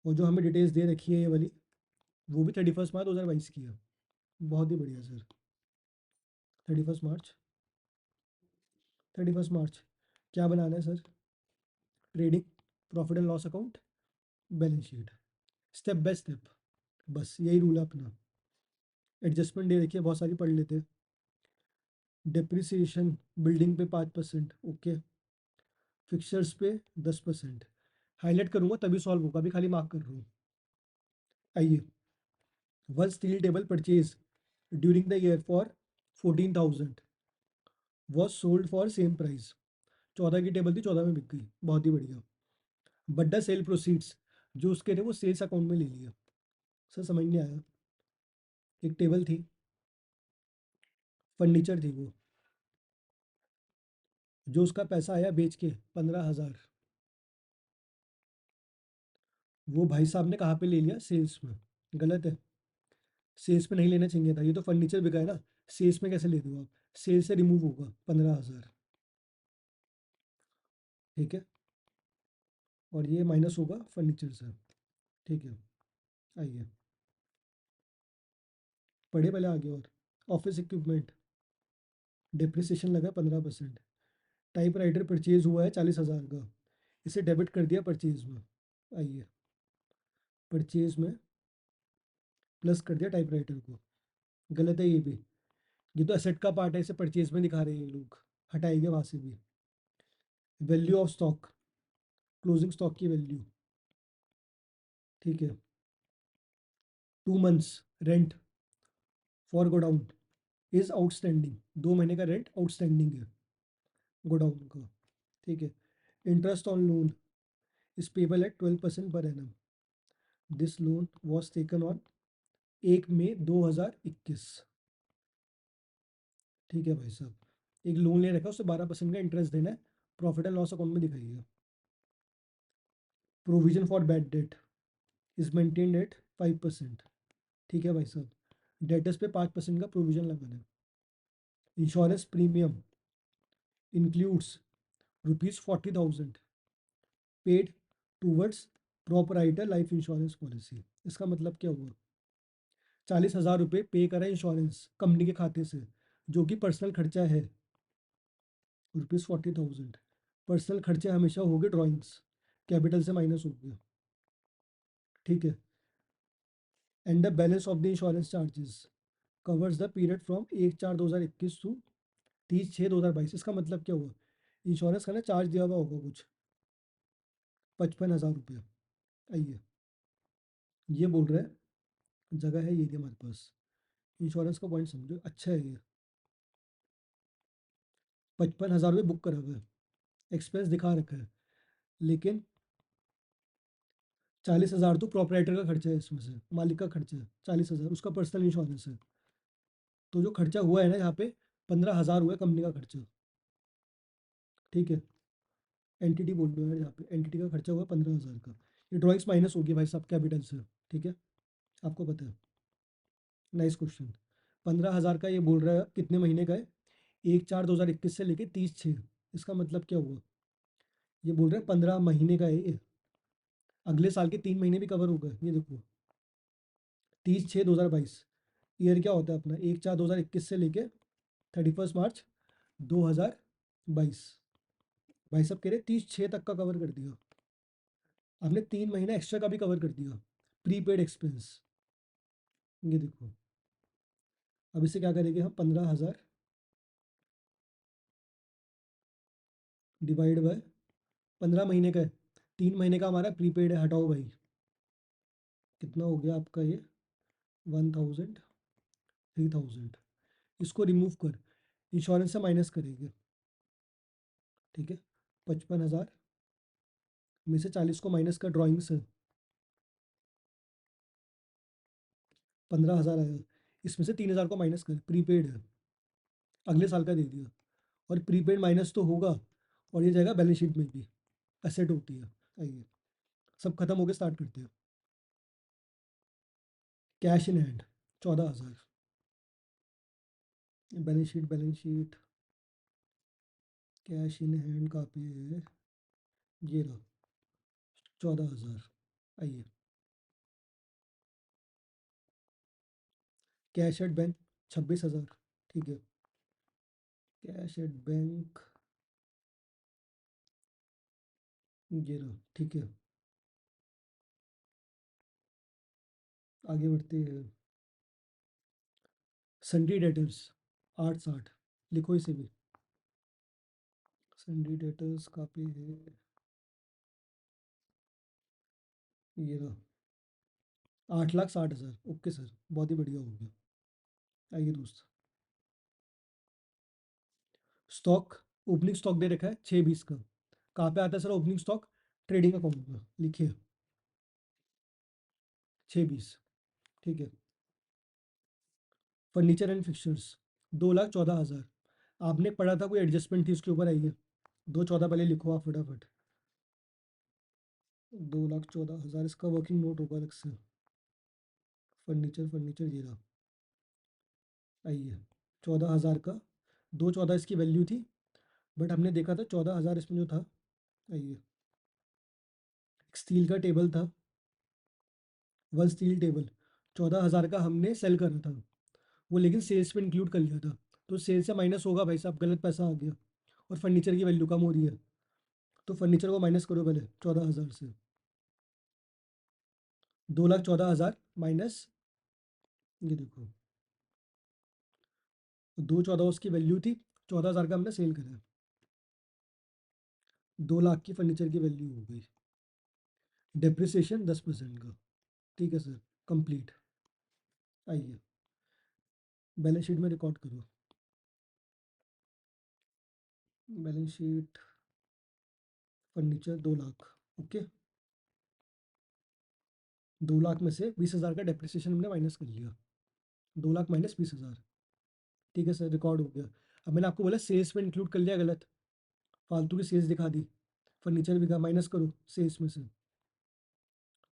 और जो हमें डिटेल्स दे रखी है ये वाली, वो भी 31 मार्च 2022 की है। बहुत ही बढ़िया सर। 31 मार्च, 31 मार्च, क्या बनाना है sir? Trading, profit and loss account, balance sheet, step by step, बस यही रूल है अपना। एडजस्टमेंट दे रखी है बहुत सारी, पढ़ लेते हैं। डिप्रिसिएशन बिल्डिंग पे 5%, ओके। फिक्सर्स पे 10%। हाईलाइट करूंगा तभी सॉल्व होगा, अभी खाली मार्क कर रहा हूँ। आइए, one steel table purchase during the year for 14,000 was sold for same price. 14 की टेबल थी, 14 में बिक गई, बहुत ही बढ़िया। बट द सेल प्रोसीड्स, जो उसके थे वो सेल्स अकाउंट में ले लिया। सर समझ नहीं आया। एक टेबल थी, फर्नीचर थी वो, जो उसका पैसा आया बेच के 15,000, वो भाई साहब ने कहाँ पे ले लिया? सेल्स में। गलत है, सेल्स में नहीं लेना चाहिए था, ये तो फर्नीचर बिका है ना, सेल्स में कैसे ले दो आप? सेल्स से रिमूव होगा 15,000। ठीक है, और ये माइनस होगा फर्नीचर से। ठीक है, आइए, पढ़े पहले आगे। और ऑफिस इक्विपमेंट, डिप्रिसिएशन लगा 15%। टाइप राइटर परचेज हुआ है 40,000 का, इसे डेबिट कर दिया परचेज में। आइए, परचेज में प्लस कर दिया टाइप राइटर को। गलत है ये भी, ये तो एसेट का पार्ट है, इसे परचेज में दिखा रहे हैं ये लोग, हटाएंगे वहाँ से भी। Value of stock, closing stock की वैल्यू। ठीक है, 2 months rent for godown is outstanding, 2 महीने का रेंट आउटस्टैंडिंग है गोडाउन का। ठीक है, interest on loan is payable eight 12% per annum. This loan was taken on 1 मई 2021। ठीक है भाई साहब, एक लोन ले रखा है, उससे 12% का इंटरेस्ट देना है, प्रॉफिट एंड लॉस अकाउंट में दिखाइए। Provision for bad debt is maintained eight 5%। ठीक है भाई साहब, डेटर्स पे 5% का प्रोविजन लगाना है। Insurance premium includes ₹40,000 paid towards proprietor life insurance policy. इसका मतलब क्या हुआ? 40,000 रुपये पे करा इंश्योरेंस कंपनी के खाते से, जो कि पर्सनल खर्चा है, ₹40,000। पर्सनल खर्चे हमेशा हो गए ड्राइंग्स, कैपिटल से माइनस हो गया। ठीक है, and the balance of the insurance charges covers the period from 1/4/2021 to 30/6/2022। इसका मतलब क्या हुआ? इंश्योरेंस का ना चार्ज दिया हुआ होगा कुछ 55,000 रुपये। आइए, ये बोल रहे हैं, जगह है ये थी हमारे पास, इंश्योरेंस का पॉइंट समझो, अच्छा है ये। 55,000 रुपये बुक करा हुआ है, एक्सपेंस दिखा रखा है, लेकिन 40,000 तो प्रॉपराइटर का खर्चा है, इसमें से मालिक का खर्चा है 40,000, उसका पर्सनल इंश्योरेंस है। तो जो खर्चा हुआ है ना यहाँ पे, 15,000 हुआ है कंपनी का खर्चा। ठीक है, एंटिटी बोल दो यार, यहाँ पे एंटिटी का खर्चा हुआ 15,000 का। ये ड्रॉइंग्स माइनस होगी भाई साहब कैपिटल से। ठीक है, आपको पता है। Nice question. 15,000 का ये बोल रहा है कितने महीने का है, 1/4/2021 से लेके 30/6। इसका मतलब क्या हुआ, ये बोल रहे हैं 15 महीने का है ये, अगले साल के 3 महीने भी कवर हो गए। ये देखो 30/6/2022, ईयर क्या होता है अपना, 1/4/2021 से लेके 31 मार्च 2022। भाई साहब कह रहे 30/6 तक का कवर कर दिया, आपने 3 महीना एक्स्ट्रा का भी कवर कर दिया, प्रीपेड एक्सपेंस। ये देखो, अब इसे क्या करेंगे हम, 15,000 डिवाइड बाय 15 महीने का है, 3 महीने का हमारा प्रीपेड है, हटाओ भाई, कितना हो गया आपका ये, 1,000, 3,000, इसको रिमूव कर, इंश्योरेंस से माइनस करेंगे, ठीक है। 55,000 में से 40 को माइनस कर, ड्राइंग से 15,000 आया, इसमें से 3,000 को माइनस कर, प्रीपेड है, अगले साल का दे दिया, और प्रीपेड माइनस तो होगा, और ये जाएगा बैलेंस शीट में भी, एसेट होती है। आइए सब खत्म हो गए, स्टार्ट करते हैं। Cash in hand 14,000, balance sheet, balance sheet, cash in hand कहाँ पे है, ये रहा 14,000। आइए कैश एट बैंक 26,000, ठीक है, कैश एट बैंक, ये रहा, ठीक है। आगे बढ़ते हैं, सन्डी डेटर्स 860, लिखो इसे भी, सन्डी डेटर्स कहाँ पे है, ये रहा 8,60,000। ओके सर, बहुत ही बढ़िया हो गया। आइए दोस्त, स्टॉक, ओपनिंग स्टॉक दे रखा है 6/20 का, कहाँ पे आता है sir opening stock, trading account में लिखिए 6/20, ठीक है। फर्नीचर एंड फिक्सचर्स 2,14,000, आपने पढ़ा था कोई एडजस्टमेंट थी उसके ऊपर, आई है 2,14 पहले लिखो आप फटाफट, 2,14,000, इसका वर्किंग नोट होगा अलग से, फर्नीचर, फर्नीचर ये रहा, आइए 14,000 का, 2,14 इसकी वैल्यू थी, बट हमने देखा था 14,000 इसमें जो था। आइए स्टील का टेबल था, वन स्टील टेबल, 14,000 का हमने सेल करा था वो, लेकिन सेल्स में इंक्लूड कर लिया था, तो सेल से माइनस होगा भाई साहब, गलत पैसा आ गया, और फर्नीचर की वैल्यू कम हो रही है, तो फर्नीचर को माइनस करो पहले 14,000 से, 2,14,000 माइनस, ये देखो 2,14 उसकी वैल्यू थी, 14,000 का हमने सेल करा, 2 लाख की फर्नीचर की वैल्यू हो गई, डेप्रिसिएशन 10% का, ठीक है सर, कंप्लीट। आइए बैलेंस शीट में रिकॉर्ड करो, balance sheet, furniture 2 lakh, okay, 2 lakh में से 20,000 का डेप्रिसिएशन हमने माइनस कर लिया, 2 लाख माइनस 20,000, ठीक है सर, रिकॉर्ड हो गया। अब मैंने आपको बोला सेल्स में इंक्लूड कर लिया, गलत, फालतू की सेल्स दिखा दी, फर्नीचर भी का माइनस करो सेल्स में से,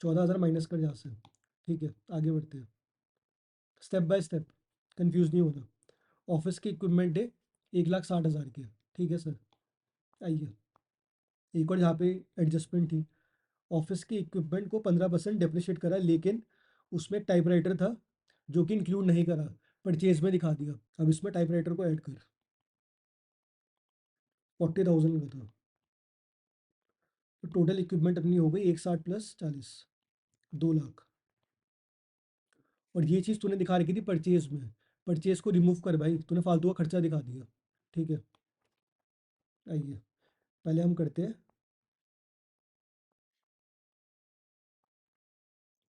14,000 माइनस कर यहाँ से, ठीक है। आगे बढ़ते हैं स्टेप बाय स्टेप, कंफ्यूज नहीं होना। ऑफिस के इक्विपमेंट है 1,60,000 के, ठीक है सर। आइए एक और यहाँ पे एडजस्टमेंट थी, ऑफिस के इक्विपमेंट को 15% डेप्रिशिएट करा, लेकिन उसमें टाइपराइटर था जो कि इंक्लूड नहीं करा, परचेज में दिखा दिया, अब इसमें टाइपराइटर को ऐड कर, 40,000 का था, तो टोटल इक्विपमेंट अपनी हो गई 1,60 + 40, 2 लाख। और ये चीज़ तूने दिखा रखी थी परचेज में, परचेज को रिमूव कर भाई, तूने फालतू का खर्चा दिखा दिया, ठीक है। आइए पहले हम करते हैं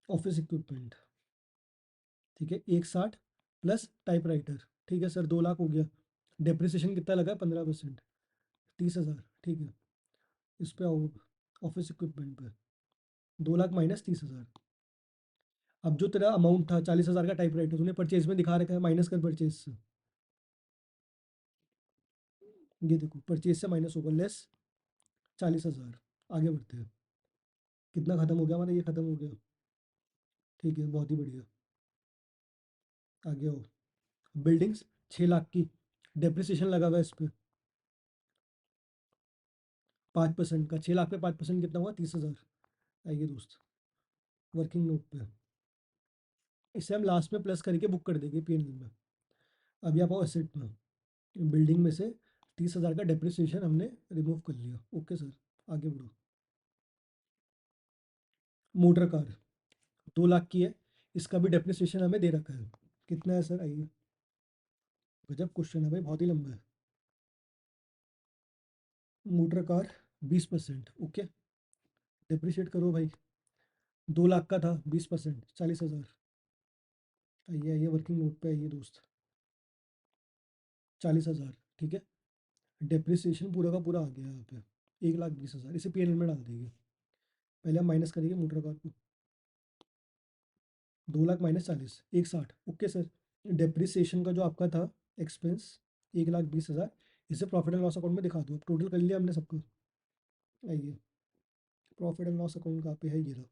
ऑफिस इक्विपमेंट, ठीक है, 1,60 प्लस टाइपराइटर, ठीक है सर, 2 लाख हो गया, डेप्रिसिएशन कितना लगा, 15%, 30,000, ठीक है। इस पे आओ, ऑफिस इक्विपमेंट पे 2 लाख माइनस 30,000, अब जो तेरा अमाउंट था 40,000 का टाइपराइटर, तूने परचेज में दिखा रखा है, माइनस कर परचेज से, ये देखो परचेज से माइनस होगा, लेस 40,000। आगे बढ़ते हैं, कितना खत्म हो गया हमारा, ये खत्म हो गया, ठीक है, बहुत ही बढ़िया। आगे आओ, बिल्डिंग्स 6 लाख की, डेप्रिसिएशन लगा हुआ है इस पे 5% का। 6 लाख पे 5% कितना हुआ? 30,000। आइए दोस्त, वर्किंग नोट पे इसे हम लास्ट में प्लस करके बुक कर देंगे पीएनएल में। अभी आप आओ एसेट में, बिल्डिंग में से 30,000 का डेप्रिसिएशन हमने रिमूव कर लिया। ओके सर, आगे बढ़ो। मोटर कार 2 लाख की है, इसका भी डेप्रिसिएशन हमें दे रखा है। कितना है सर? आइए, गजब क्वेश्चन है भाई, बहुत ही लंबा है। Motor car 20%। ओके, डिप्रिशिएट करो भाई। 2 लाख का था, 20%, 40,000। आइए आइए, वर्किंग नोट पे आइए दोस्त, 40,000। ठीक है, डेप्रिसिएशन पूरा का पूरा आ गया यहाँ पे, 1,20,000। इसे पीएनएल में डाल देंगे। पहले हम माइनस करेंगे मोटर कार को, 2 lakh minus 40, 1,60। Okay sir, depreciation का जो आपका था एक्सपेंस 1,20,000, इसे प्रॉफिट एंड लॉस अकाउंट में दिखा दो। अब टोटल कर लिया हमने सबको। आइए, प्रॉफिट एंड लॉस अकाउंट कहाँ पे है? ये रहा,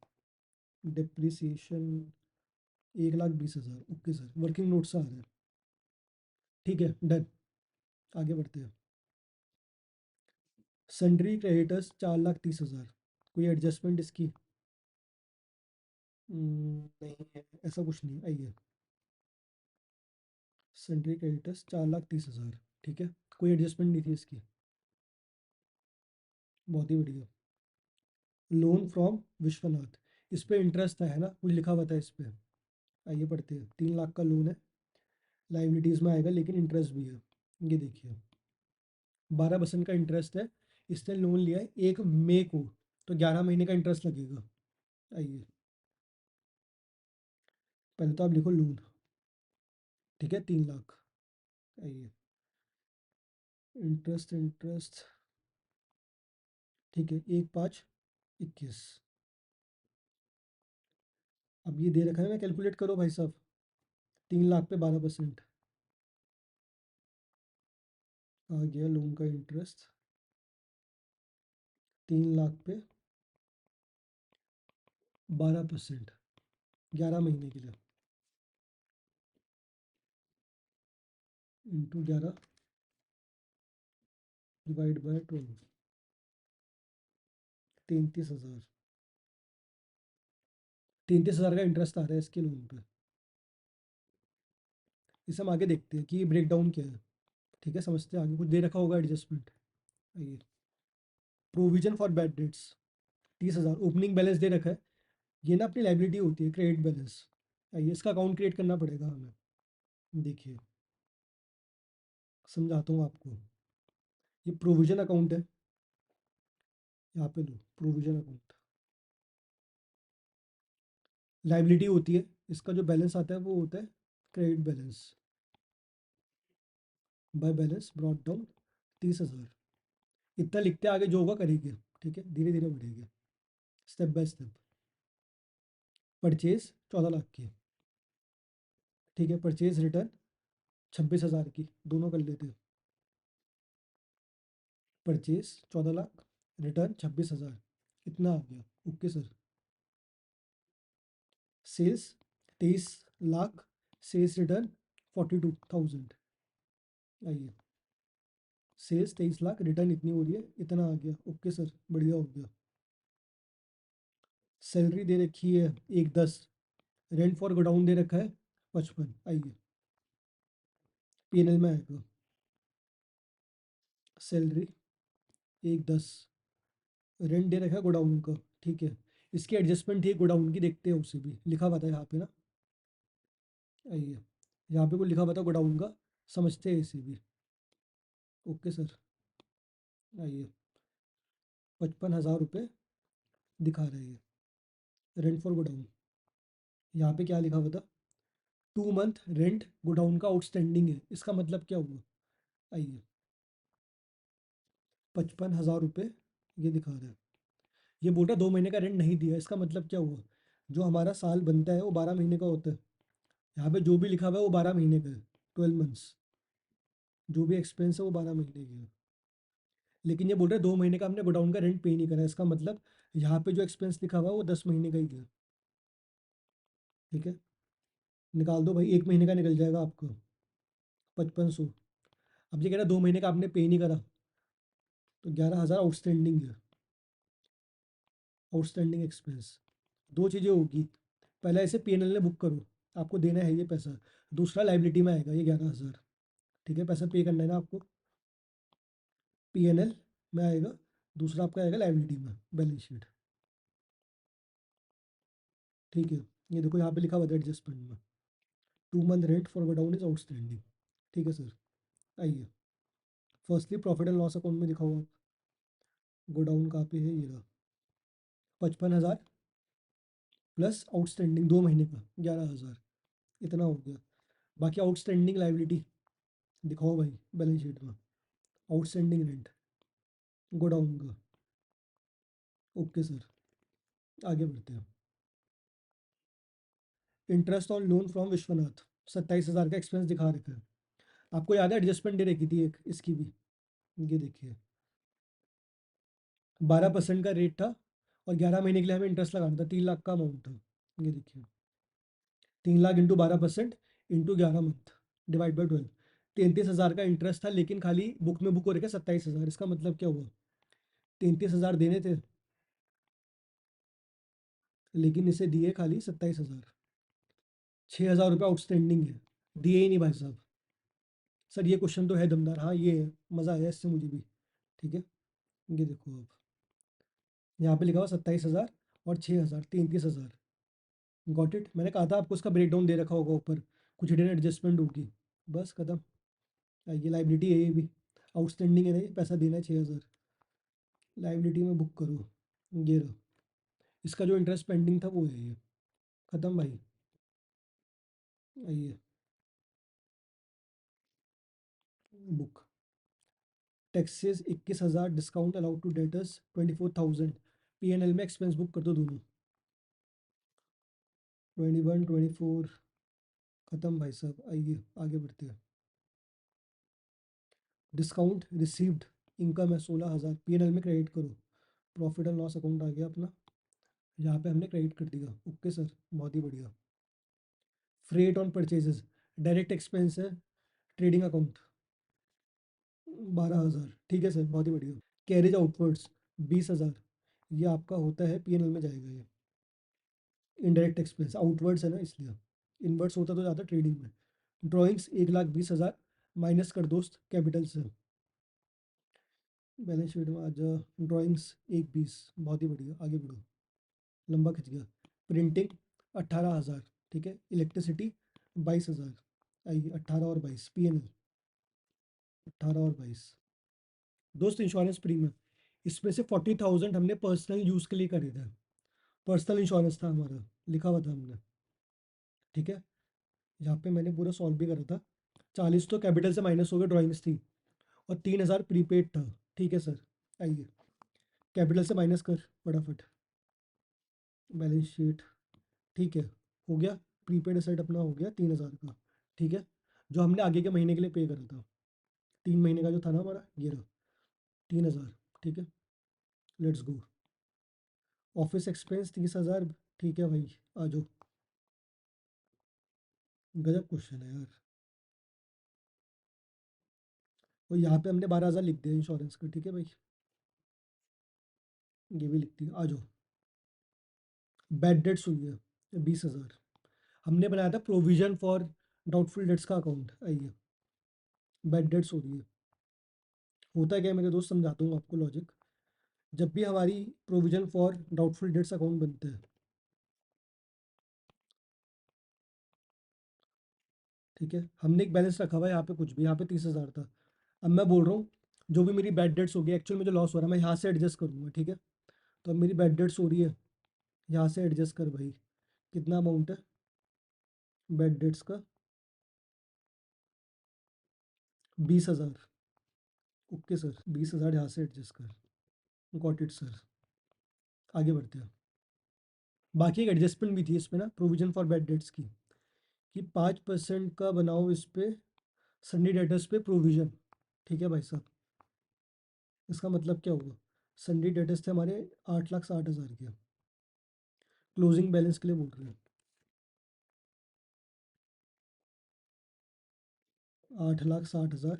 depreciation 1,20,000। Okay sir, working note से आ रहा है। ठीक है, डन। आगे बढ़ते हैं। सन्ड्री क्रेडिटर्स 4,30,000, कोई एडजस्टमेंट इसकी? नहीं है, ऐसा कुछ नहीं। आइए, सन्ड्री क्रेडिटर्स 4,30,000। ठीक है, कोई एडजस्टमेंट नहीं थी इसकी। बहुत ही बढ़िया। लोन फ्रॉम विश्वनाथ, इस पे इंटरेस्ट है ना? कुछ लिखा हुआ था इस पे। आइए पढ़ते हैं। 3 लाख का लोन है, लाइबिलिटीज़ में आएगा लेकिन इंटरेस्ट भी है। ये देखिए, 12% का इंटरेस्ट है। इसने लोन लिया है 1 मई को, तो 11 महीने का इंटरेस्ट लगेगा। आइए, पहले तो आप लिखो लोन। ठीक है, 3 लाख। आइए, इंटरेस्ट इंटरेस्ट, ठीक है, 1/5/21। अब ये दे रखा है ना, कैलकुलेट करो भाई साहब। 3 लाख पे 12%, आ गया लोन का इंटरेस्ट। 3 लाख पे 12%, 11 महीने के लिए, इंटू 11 डिवाइड बाय 12, 33,000। 33,000 का इंटरेस्ट आ रहा है इसके लोन पे। इसे हम आगे देखते हैं कि ये ब्रेक डाउन क्या है। ठीक है, समझते हैं आगे। कुछ दे रखा होगा एडजस्टमेंट। आइए, provision for bad debts 30,000, opening balance दे रखा है। ये ना अपनी लाइबिलिटी होती है, क्रेडिट बैलेंस। आइए, इसका अकाउंट क्रिएट करना पड़ेगा हमें। देखिए, समझाता हूँ आपको। ये प्रोविजन अकाउंट है, यहाँ पे लो प्रोविजन अकाउंट। लाइबिलिटी होती है, इसका जो बैलेंस आता है वो होता है credit balance. By balance brought down 30,000। इतना लिखते आगे जो होगा करेंगे। ठीक है, धीरे धीरे बढ़ेंगे, step by step. Purchase 14 lakh की। ठीक है, परचेज रिटर्न 26,000 की, दोनों कर लेते हैं। परचेज 14 लाख, रिटर्न 26,000, इतना आ गया। Okay sir. Sales 23 lakh, sales return 42,000। आइए, सेल्स 23 लाख, रिटर्न इतनी हो रही है, इतना आ गया। ओके सर, बढ़िया हो गया। सैलरी दे रखी है 1,10, रेंट फॉर गोडाउन दे रखा है 55। आइए, पीएनएल में आएगा। सैलरी 1,10, रेंट दे रखा है गोडाउन का। ठीक है, इसकी एडजस्टमेंट थी गोडाउन की, देखते हैं उसे भी। लिखा हुआ था यहाँ पे ना। आइए, यहाँ पे कोई लिखा हुआ था गोडाउन का, समझते हैं इसे भी। ओके सर, आइए, 55,000 रुपये दिखा रहे हैं रेंट फॉर गोडाउन। यहाँ पे क्या लिखा हुआ था? 2 मंथ रेंट गोडाउन का आउटस्टैंडिंग है, इसका मतलब क्या हुआ? आइए, 55,000 रुपये ये दिखा रहा है। ये बोल रहा है 2 महीने का रेंट नहीं दिया, इसका मतलब क्या हुआ? जो हमारा साल बनता है वो 12 महीने का होता है। यहाँ पे जो भी लिखा हुआ है वो 12 महीने का है, 12 मंथ्स। जो भी एक्सपेंस है वो 12 महीने की है। लेकिन ये बोल रहा है 2 महीने का हमने गोडाउन का रेंट पे नहीं करा, इसका मतलब यहाँ पे जो एक्सपेंस लिखा हुआ है वो 10 महीने का ही है। ठीक है, निकाल दो भाई, 1 महीने का निकल जाएगा आपको। 5500। अब ये कह रहा 2 महीने का आपने पे नहीं करा, तो 11,000 आउटस्टैंडिंग है, आउटस्टैंडिंग एक्सपेंस। दो चीज़ें होगी, पहला इसे पीएनएल में बुक करो, आपको देना है ये पैसा। दूसरा लाइबिलिटी में आएगा ये 11,000। ठीक है, पैसा पे करना है ना आपको, पीएनएल में आएगा। दूसरा आपका आएगा लाइबिलिटी में, बैलेंस शीट। ठीक है, ये देखो यहाँ पे लिखा हुआ है एडजस्टमेंट में, 2 month rent for godown is outstanding. ठीक है सर, आइए firstly profit and loss account में दिखा हुआ गोडाउन कहाँ पे है, ये रहा। 55,000 प्लस आउटस्टैंडिंग 2 महीने का 11,000, इतना हो गया। बाकी आउटस्टैंडिंग लाइबिलिटी दिखाओ भाई बैलेंस शीट में, आउटस्टैंडिंग रेंट गोडाउन का। ओके सर, आगे बढ़ते हैं। Interest on loan from Vishwanath, 27,000 का एक्सपेंस दिखा रखा है। आपको याद है एडजस्टमेंट दे रखी थी एक इसकी भी, ये देखिए 12% का रेट था, और 11 महीने के लिए हमें इंटरेस्ट लगाना था, 3 लाख का अमाउंट था। ये देखिए 3 lakh into 12% into 11 month divide by 12, 33,000 का इंटरेस्ट था, लेकिन खाली बुक में बुक हो रखा 27,000। इसका मतलब क्या हुआ, 33,000 देने थे, लेकिन इसे दिए खाली 27,000। 6,000 रुपये आउटस्टैंडिंग है, दिए ही नहीं भाई साहब। सर ये क्वेश्चन तो है दमदार, हाँ ये है, मज़ा आया इससे मुझे भी। ठीक है, ये देखो अब यहाँ पे लिखा हुआ 27,000 और 6,000, 33,000। गॉट इट, मैंने कहा था आपको उसका ब्रेकडाउन दे रखा होगा ऊपर, कुछ हिडन एडजस्टमेंट होगी। बस खत्म। ये लाइबिलिटी है, ये भी आउटस्टैंडिंग है ना, ये पैसा देना है 6,000, लाइबिलिटी में बुक करो। ये रहा, इसका जो इंटरेस्ट पेंडिंग था वो है ये। खत्म भाई, आइए book. Taxes 21,000, discount allowed to debtors 24,000। PNL में एक्सपेंस बुक कर दो दोनों, 21 24। खत्म भाई साहब, आइए आगे बढ़ते हैं। डिस्काउंट रिसीव्ड इनकम है 16,000, पीएनएल में क्रेडिट करो। प्रॉफिट एंड लॉस अकाउंट आ गया अपना, यहाँ पे हमने क्रेडिट कर दिया। ओके सर, बहुत ही बढ़िया। Freight on purchases direct expense है, ट्रेडिंग अकाउंट 12,000। ठीक है सर, बहुत ही बढ़िया। कैरेज आउटवर्ड्स 20,000, ये आपका होता है पीएनएल में जाएगा ये। इनडायरेक्ट एक्सपेंस आउटवर्ड्स है ना इसलिए, इनवर्ड्स होता तो ज़्यादा ट्रेडिंग में। ड्राइंग्स 1,20,000 माइनस कर दोस्त कैपिटल से, बैलेंस शीट में आज ड्राइंग्स 1,20। बहुत ही बढ़िया, आगे बढ़ो, लंबा खिंच गया। प्रिंटिंग 18,000, ठीक है। इलेक्ट्रिसिटी 22,000, आइए 18 और 22 पीएनएल, 18 और 22। दोस्त इंश्योरेंस प्रीमियम, इसमें से 40,000 हमने पर्सनल यूज़ के लिए करे थे, पर्सनल इंश्योरेंस था हमारा, लिखा हुआ था हमने। ठीक है, यहाँ पे मैंने पूरा सॉल्व भी करा था। 40 तो कैपिटल से माइनस हो गया, ड्राइंग्स थी, और 3,000 प्रीपेड था। ठीक है सर, आइए कैपिटल से माइनस कर फटाफट, बैलेंस शीट। ठीक है, हो गया। प्रीपेड एसेट अपना हो गया 3,000 का। ठीक है, जो हमने आगे के महीने के लिए पे करा था, 3 महीने का जो था ना हमारा, ये रहा 3,000। ठीक है, लेट्स गो। Office expense 30,000। ठीक है भाई, आ जाओ। गजब क्वेश्चन है यार, और यहाँ पे हमने 12,000 लिख दिया इंश्योरेंस का। ठीक है भाई, ये भी लिख दिया, आ जाओ। बैड डेट्स हुई है 20,000, हमने बनाया था प्रोविजन फॉर डाउटफुल डेट्स का अकाउंट। आइए बैड डेट्स हो रही है, होता क्या है मेरे दोस्त, समझाता हूँ आपको लॉजिक। जब भी हमारी provision for doubtful debts account बनता है, ठीक है, हमने एक बैलेंस रखा हुआ है यहाँ पे, कुछ भी यहाँ पे 30,000 था। अब मैं बोल रहा हूँ जो भी मेरी बैड डेट्स होगी, एक्चुअल में जो लॉस हो रहा है मैं यहाँ से एडजस्ट करूँगा। ठीक है, तो अब मेरी बैड डेट्स हो रही है, यहाँ से एडजस्ट कर भाई, कितना अमाउंट है बैड डेट्स का, 20,000। ओके सर, 20,000 यहाँ से एडजस्ट कर। गॉट इट सर, आगे बढ़ते हैं। बाकी एक एडजस्टमेंट भी थी इसमें ना, प्रोविजन फॉर बैड डेट्स की, कि 5% का बनाओ इस पे सन्नी डेटर्स पे प्रोविजन। ठीक है भाई साहब, इसका मतलब क्या हुआ, सन्नी डेटर्स थे हमारे 8,60,000 के, क्लोजिंग बैलेंस के लिए बोल रहे हैं। 8,60,000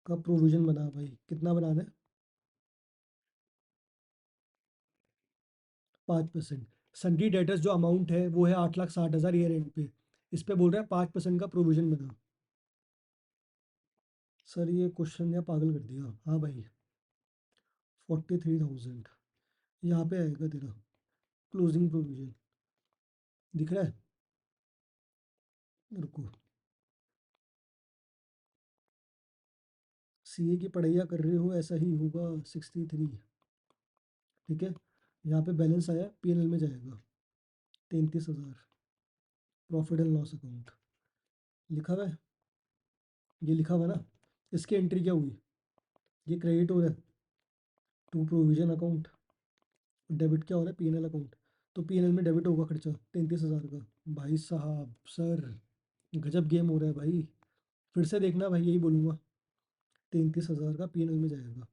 का प्रोविजन बना भाई। कितना बनाना है? 5%। सन्डी डेटर्स जो अमाउंट है वो है 8,60,000 ईयर एंड पे। इस पे बोल रहे हैं 5% का प्रोविजन बना। सर ये क्वेश्चन या पागल कर दिया। हाँ भाई, 43,000 यहाँ पे आएगा तेरा क्लोजिंग प्रोविजन। दिख रहा है? रुको, सीए की पढ़ाइयाँ कर रहे हो, ऐसा ही होगा। 63। ठीक है, यहाँ पे बैलेंस आया, पीएनएल में जाएगा 33,000। प्रॉफिट एंड लॉस अकाउंट लिखा हुआ है, ये लिखा हुआ है ना। इसकी एंट्री क्या हुई? ये क्रेडिट हो रहा है टू प्रोविजन अकाउंट, डेबिट क्या हो रहा है? PNL account. तो पीएनएल में डेबिट होगा खर्चा 33,000 का। भाई साहब सर, गजब गेम हो रहा है भाई। फिर से देखना भाई, यही बोलूँगा, 33,000 का पीएनएल में जाएगा।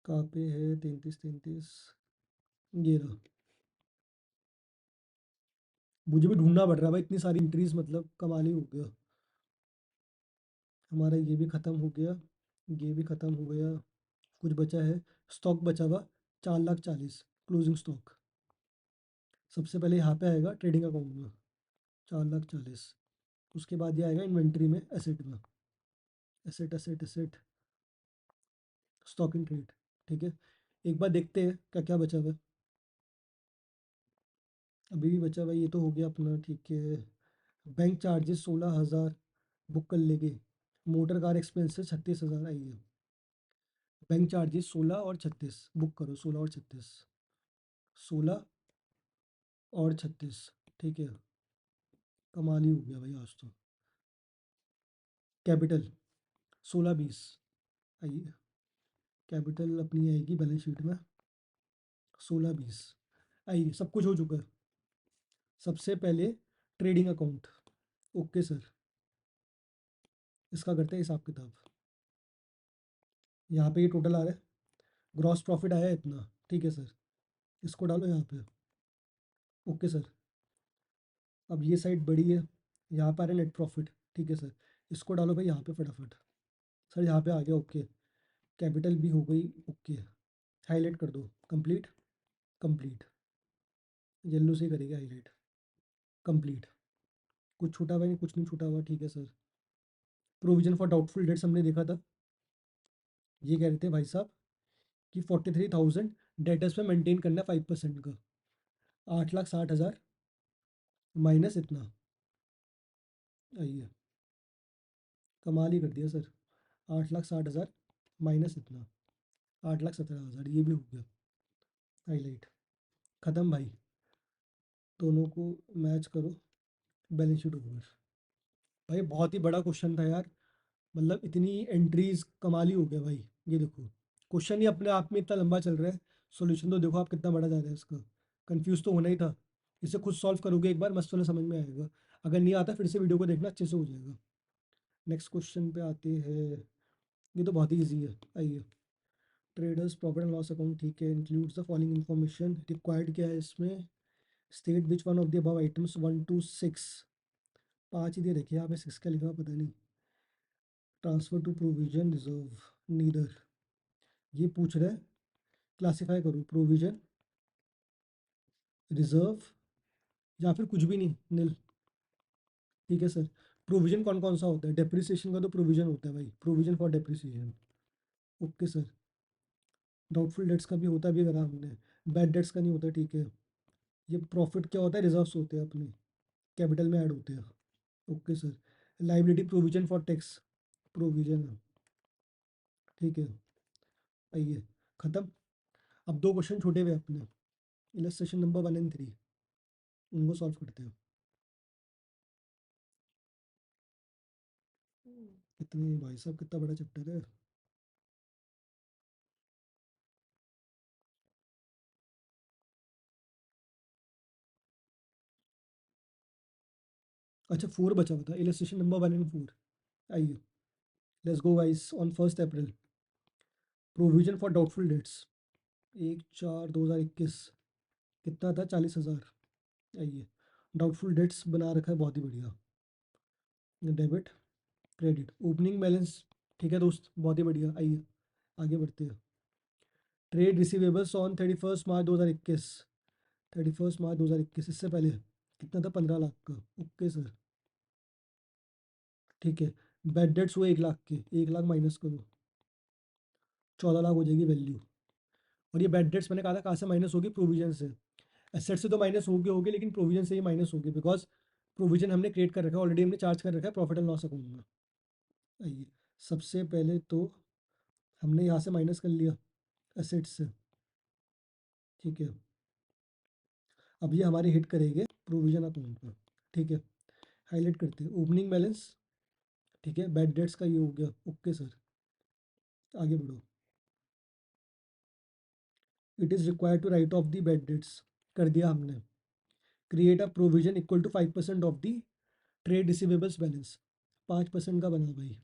कहाँ पे है 33? ये रहा। मुझे भी ढूंढना पड़ रहा है भाई, इतनी सारी एंट्रीज, मतलब कमाल ही हो गया। हमारा ये भी ख़त्म हो गया, ये भी ख़त्म हो गया। कुछ बचा है, स्टॉक बचा हुआ 4,40,000 क्लोजिंग स्टॉक। सबसे पहले यहाँ पे आएगा ट्रेडिंग अकाउंट में 4,40,000। उसके बाद ये आएगा इन्वेंट्री में, एसेट में, asset asset asset, stock in trade. ठीक है, एक बार देखते हैं क्या क्या बचा हुआ है। अभी भी बचा हुआ है, ये तो हो गया अपना। ठीक है, बैंक चार्जेस 16,000 बुक कर लेंगे। मोटर कार एक्सपेंसेस 36,000 आई है। बैंक चार्जेस 16 और 36 बुक करो, 16 और 36, 16 और 36। ठीक है, कमाल ही हो गया भाई आज तो। कैपिटल 16-20 आइए, कैपिटल अपनी आएगी बैलेंस शीट में 16-20। आइए, सब कुछ हो चुका है। सबसे पहले ट्रेडिंग अकाउंट। ओके सर, इसका करते हैं हिसाब किताब। यहाँ पे ये टोटल आ रहा है, ग्रॉस प्रॉफिट आया है इतना। ठीक है सर, इसको डालो यहाँ पे। ओके सर, अब ये साइड बड़ी है, यहाँ पर आ रहा है नेट प्रॉफिट। ठीक है सर, इसको डालो भाई यहाँ पे फटाफट। सर यहाँ पे आ गया, ओके। कैपिटल भी हो गई, ओके। हाईलाइट कर दो, कंप्लीट। कंप्लीट, येलो से करेगा हाईलाइट। कंप्लीट। कुछ छूटा हुआ नहीं, कुछ नहीं छूटा हुआ। ठीक है sir, provision for doubtful debts हमने देखा था। ये कह रहे थे भाई साहब कि 43,000 डेटर्स पे मेंटेन करना 5% का। 8,60,000 माइनस इतना। आइए, कमाल ही कर दिया सर। 8,60,000 माइनस इतना, 8,17,000, ये भी हो गया हाईलाइट। ख़त्म भाई, दोनों को मैच करो, बैलेंस शीट ओवर। भाई बहुत ही बड़ा क्वेश्चन था यार, मतलब इतनी एंट्रीज, कमाल ही हो गया भाई। ये देखो, क्वेश्चन ही अपने आप में इतना लंबा चल रहा है, सॉल्यूशन तो देखो आप कितना बड़ा जा रहा है इसका। कंफ्यूज तो होना ही था। इसे खुद सॉल्व करोगे एक बार, मस्त वाला समझ में आएगा। अगर नहीं आता फिर से वीडियो को देखना, अच्छे से हो जाएगा। नेक्स्ट क्वेश्चन पे आते हैं। ये तो बहुत ही ईजी है, आइए। Traders profit and loss account, ठीक है, includes the following information. Required क्या है इसमें? State which one of the above items 1 to 6। 5 ही दे रखे, यहाँ पे 6 का लिखा हुआ पता नहीं। Transfer to provision reserve, neither. ये पूछ रहा है, क्लासीफाई करो, प्रोविजन, रिजर्व, या फिर कुछ भी नहीं, नील। ठीक है सर, प्रोविजन कौन कौन सा होता है? डेप्रिसिएशन का तो प्रोविजन होता है भाई, provision for depreciation. Okay sir, doubtful debts का भी होता है, भी करा हमने। बैड डेट्स का नहीं होता, ठीक है। ये प्रॉफिट क्या होता है? रिजर्व्स होते हैं अपने, कैपिटल में ऐड होते हैं। Okay sir, liability provision for tax, provision है। ठीक है, आइए, खत्म। अब दो क्वेश्चन छोटे हुए अपने, इलस्ट्रेशन नंबर 1 और 3, उनको सॉल्व करते हैं। कितनी भाई साहब, कितना बड़ा चैप्टर है। अच्छा, 4 बचा हुआ था, इलस्ट्रेशन नंबर 1 और 4। आइए, let's go guys. On 1 April, provision for doubtful debts 1/4/2021 कितना था? 40,000। आइए, डाउटफुल डेट्स बना रखा है, बहुत ही बढ़िया। Debit credit opening balance. ठीक है दोस्त, बहुत ही बढ़िया। आइए आगे बढ़ते हैं। ट्रेड रिसीवेबल्स ऑन 31 मार्च 2021, 31 मार्च 2021, इससे पहले कितना था, 15 लाख का। ओके सर, ठीक है। बैड डेट्स हुए 1 लाख के, 1 लाख माइनस करो, 14 लाख हो जाएगी वैल्यू। और ये बैड डेट्स मैंने कहा था कहाँ से माइनस होगी, प्रोविजन से। एसेट से तो माइनस होगी लेकिन प्रोविजन से ही माइनस होगी, बिकॉज प्रोविजन हमने क्रिएट कर रखा है ऑलरेडी, हमने चार्ज कर रखा है प्रॉफिट एंड लॉस अकाउंट में। आइए, सबसे पहले तो हमने यहाँ से माइनस कर लिया एसेट से, ठीक है। अब ये हमारे हिट करेंगे प्रोविजन अकाउंट पर, ठीक है। हाईलाइट करते हैं ओपनिंग बैलेंस, ठीक है। बैड डेट्स का ये हो गया, ओके सर। आगे बढ़ो। It is required to write off the bad debts, कर दिया हमने। Create a provision equal to 5% of the trade receivables balance, 5% का बना भाई,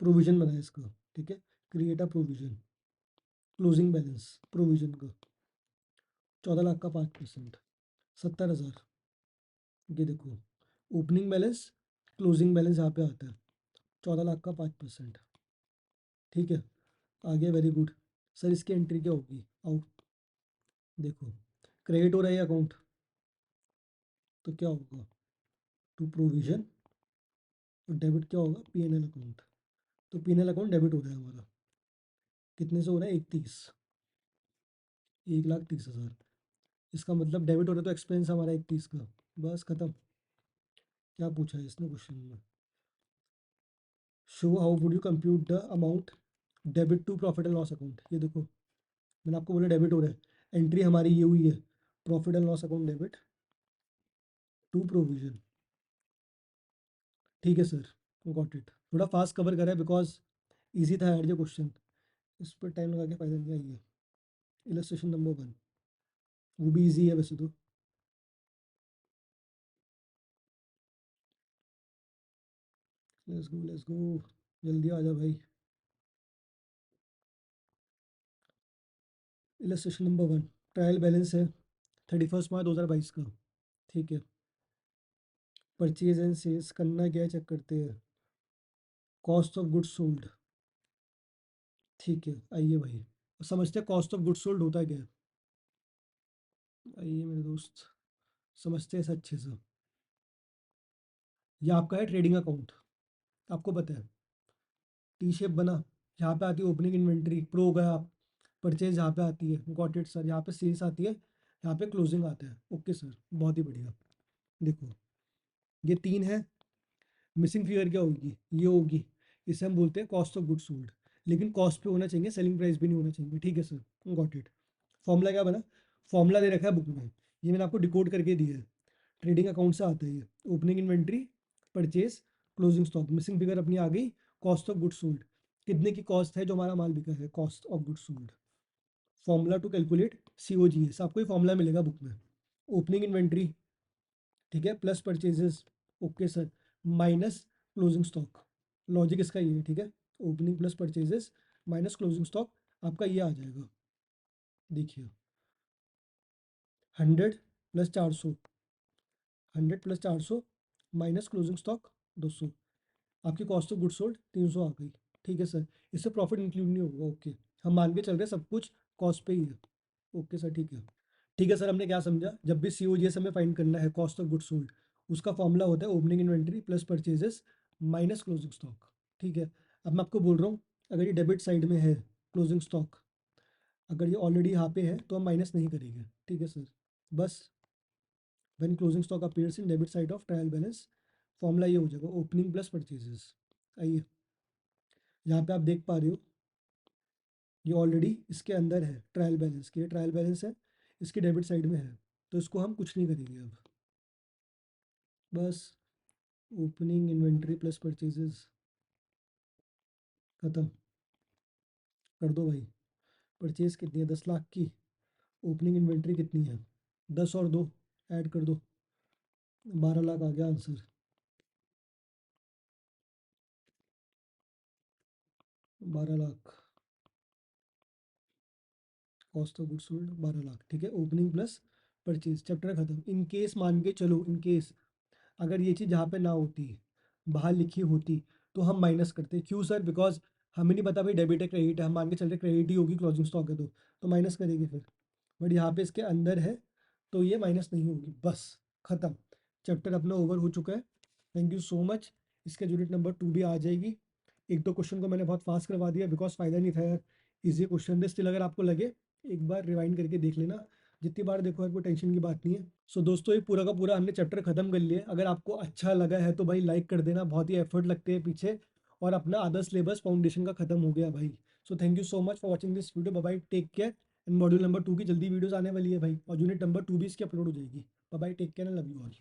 प्रोविजन बना इसका, ठीक है। Create a provision, closing balance provision का 14 लाख का 5%, 70,000। ये देखो, ओपनिंग बैलेंस क्लोजिंग बैलेंस यहाँ पे आता है, 14 लाख का 5%, ठीक है। आगे, वेरी गुड सर। इसकी एंट्री क्या होगी, आउट, देखो क्रेडिट हो रहा है अकाउंट, तो क्या होगा, टू प्रोविजन, और डेबिट क्या होगा, पी एन एल अकाउंट। तो P N L account debit हो रहा है हमारा, कितने से हो रहा है, 31, 1,30,000। इसका मतलब डेबिट हो रहा है तो एक्सपेंस हमारा 31 का, बस खत्म। क्या पूछा है इसने क्वेश्चन में, show how would you compute the amount debit to profit and loss account. ये देखो, मैंने आपको बोला डेबिट हो रहा है, एंट्री हमारी ये हुई है, profit and loss account debit to provision, ठीक है सर। Got it. थोड़ा फास्ट कवर करा है बिकॉज ईजी था यार ये क्वेश्चन, इस पर टाइम लगा के फायदा नहीं। आइए, इलस्ट्रेशन नंबर 1, वो भी ईजी है वैसे तो। लेट्स गो, जल्दी आ जा भाई। इलस्ट्रेशन नंबर 1, ट्रायल बैलेंस है 31 मार्च 2022 का, ठीक है। परचेज एंड सेल्स करना क्या है, चेक करते हैं। कॉस्ट ऑफ गुड्स सोल्ड, ठीक है। आइए भाई, समझते हैं कॉस्ट ऑफ गुड्स सोल्ड होता है क्या है। आइए मेरे दोस्त, समझते हैं इसे अच्छे से। ये आपका है ट्रेडिंग अकाउंट, आपको पता है, टी शेप बना। यहाँ पे आती है ओपनिंग इन्वेंट्री, प्रो गया, परचेज यहाँ पे आती है, गॉट इट सर। यहाँ पे सेल्स आती है, यहाँ पे क्लोजिंग आता है, ओके सर, बहुत ही बढ़िया। देखो, ये 3 है, मिसिंग फिगर क्या होगी, ये होगी, इसे हम बोलते हैं कॉस्ट ऑफ गुड सोल्ड। लेकिन कॉस्ट पे होना चाहिए, सेलिंग प्राइस भी नहीं होना चाहिए, ठीक है सर। Got it. फॉर्मूला क्या बना, फॉर्मूला दे रखा है बुक में, ये मैंने आपको डिकोड करके दिया है। ट्रेडिंग अकाउंट से आता है ये, opening inventory, purchase, closing stock, missing figure अपनी आ गई, कॉस्ट ऑफ गुड सोल्ड, कितने की कॉस्ट है जो हमारा माल बिका है, cost of good sold. Formula to calculate C O G S, आपको ही फॉर्मूला मिलेगा बुक में। ओपनिंग इन्वेंट्री, ठीक है, plus purchases, okay sir, minus closing stock. Logic इसका ये है, ठीक है। Opening plus purchases minus closing stock, आपका ये आ जाएगा, देखिए 100 + 400, 100 + 400 माइनस क्लोजिंग स्टॉक 200, आपकी कॉस्ट ऑफ गुड सोल्ड 300 आ गई, ठीक है सर। इससे प्रॉफिट इंक्लूड नहीं होगा, ओके। हम मान के चल रहे हैं सब कुछ कॉस्ट पे ही है, ओके सर, ठीक है। ठीक है सर, हमने क्या समझा, जब भी सीओजीएस हमें फाइंड करना है, कॉस्ट ऑफ गुड सोल्ड, उसका फॉर्मूला होता है opening inventory plus purchases minus closing stock, ठीक है। अब मैं आपको बोल रहा हूँ, अगर ये डेबिट साइड में है क्लोजिंग स्टॉक, अगर ये ऑलरेडी यहाँ पे है तो हम माइनस नहीं करेंगे, ठीक है सर। बस when closing stock appears in debit side of trial balance, formula ये हो जाएगा ओपनिंग प्लस परचेजेस। आइए, यहाँ पे आप देख पा रहे हो, ये ऑलरेडी इसके अंदर है, ट्रायल बैलेंस के, ट्रायल बैलेंस है, इसकी डेबिट साइड में है, तो इसको हम कुछ नहीं करेंगे अब। बस ओपनिंग इन्वेंट्री प्लस परचेजेस, खत्म कर दो भाई। परचेज कितनी है, 10 लाख की, ओपनिंग इन्वेंट्री कितनी है, 10 और 2 ऐड कर दो, 12 लाख आ गया answer. 12 lakh, cost of good sold 12 lakh, ठीक है। ओपनिंग प्लस परचेज, चैप्टर खत्म। इन केस मान के चलो, इन केस अगर ये चीज़ यहाँ पे ना होती, बाहर लिखी होती तो हम माइनस करते। क्यों सर? बिकॉज हमें नहीं पता भाई डेबिट है क्रेडिट है, हम मान के चल रहे क्रेडिट ही होगी, क्लोजिंग स्टॉक है तो माइनस करेंगे फिर। बट यहाँ पे इसके अंदर है तो ये माइनस नहीं होगी। बस खत्म, चैप्टर अपना ओवर हो चुका है। Thank you so much. इसके यूनिट नंबर 2 भी आ जाएगी। एक दो क्वेश्चन को मैंने बहुत फास्ट करवा दिया बिकॉज फायदा नहीं था यार, इजी क्वेश्चन थे। स्टिल अगर आपको लगे एक बार रिवाइंड करके देख लेना, जितनी बार देखो यार कोई टेंशन की बात नहीं है। सो दोस्तों ये पूरा का पूरा हमने चैप्टर खत्म कर लिया है। अगर आपको अच्छा लगा है तो भाई लाइक कर देना, बहुत ही एफर्ट लगते हैं पीछे। और अपना आधा सिलेबस फाउंडेशन का खत्म हो गया भाई। So thank you so much for watching this video. Bye, take care. And module number 2 की जल्दी वीडियोस आने वाली है भाई, और यूनिट नंबर 2 भी इसकी अपलोड हो जाएगी। Bye, take care and love you all.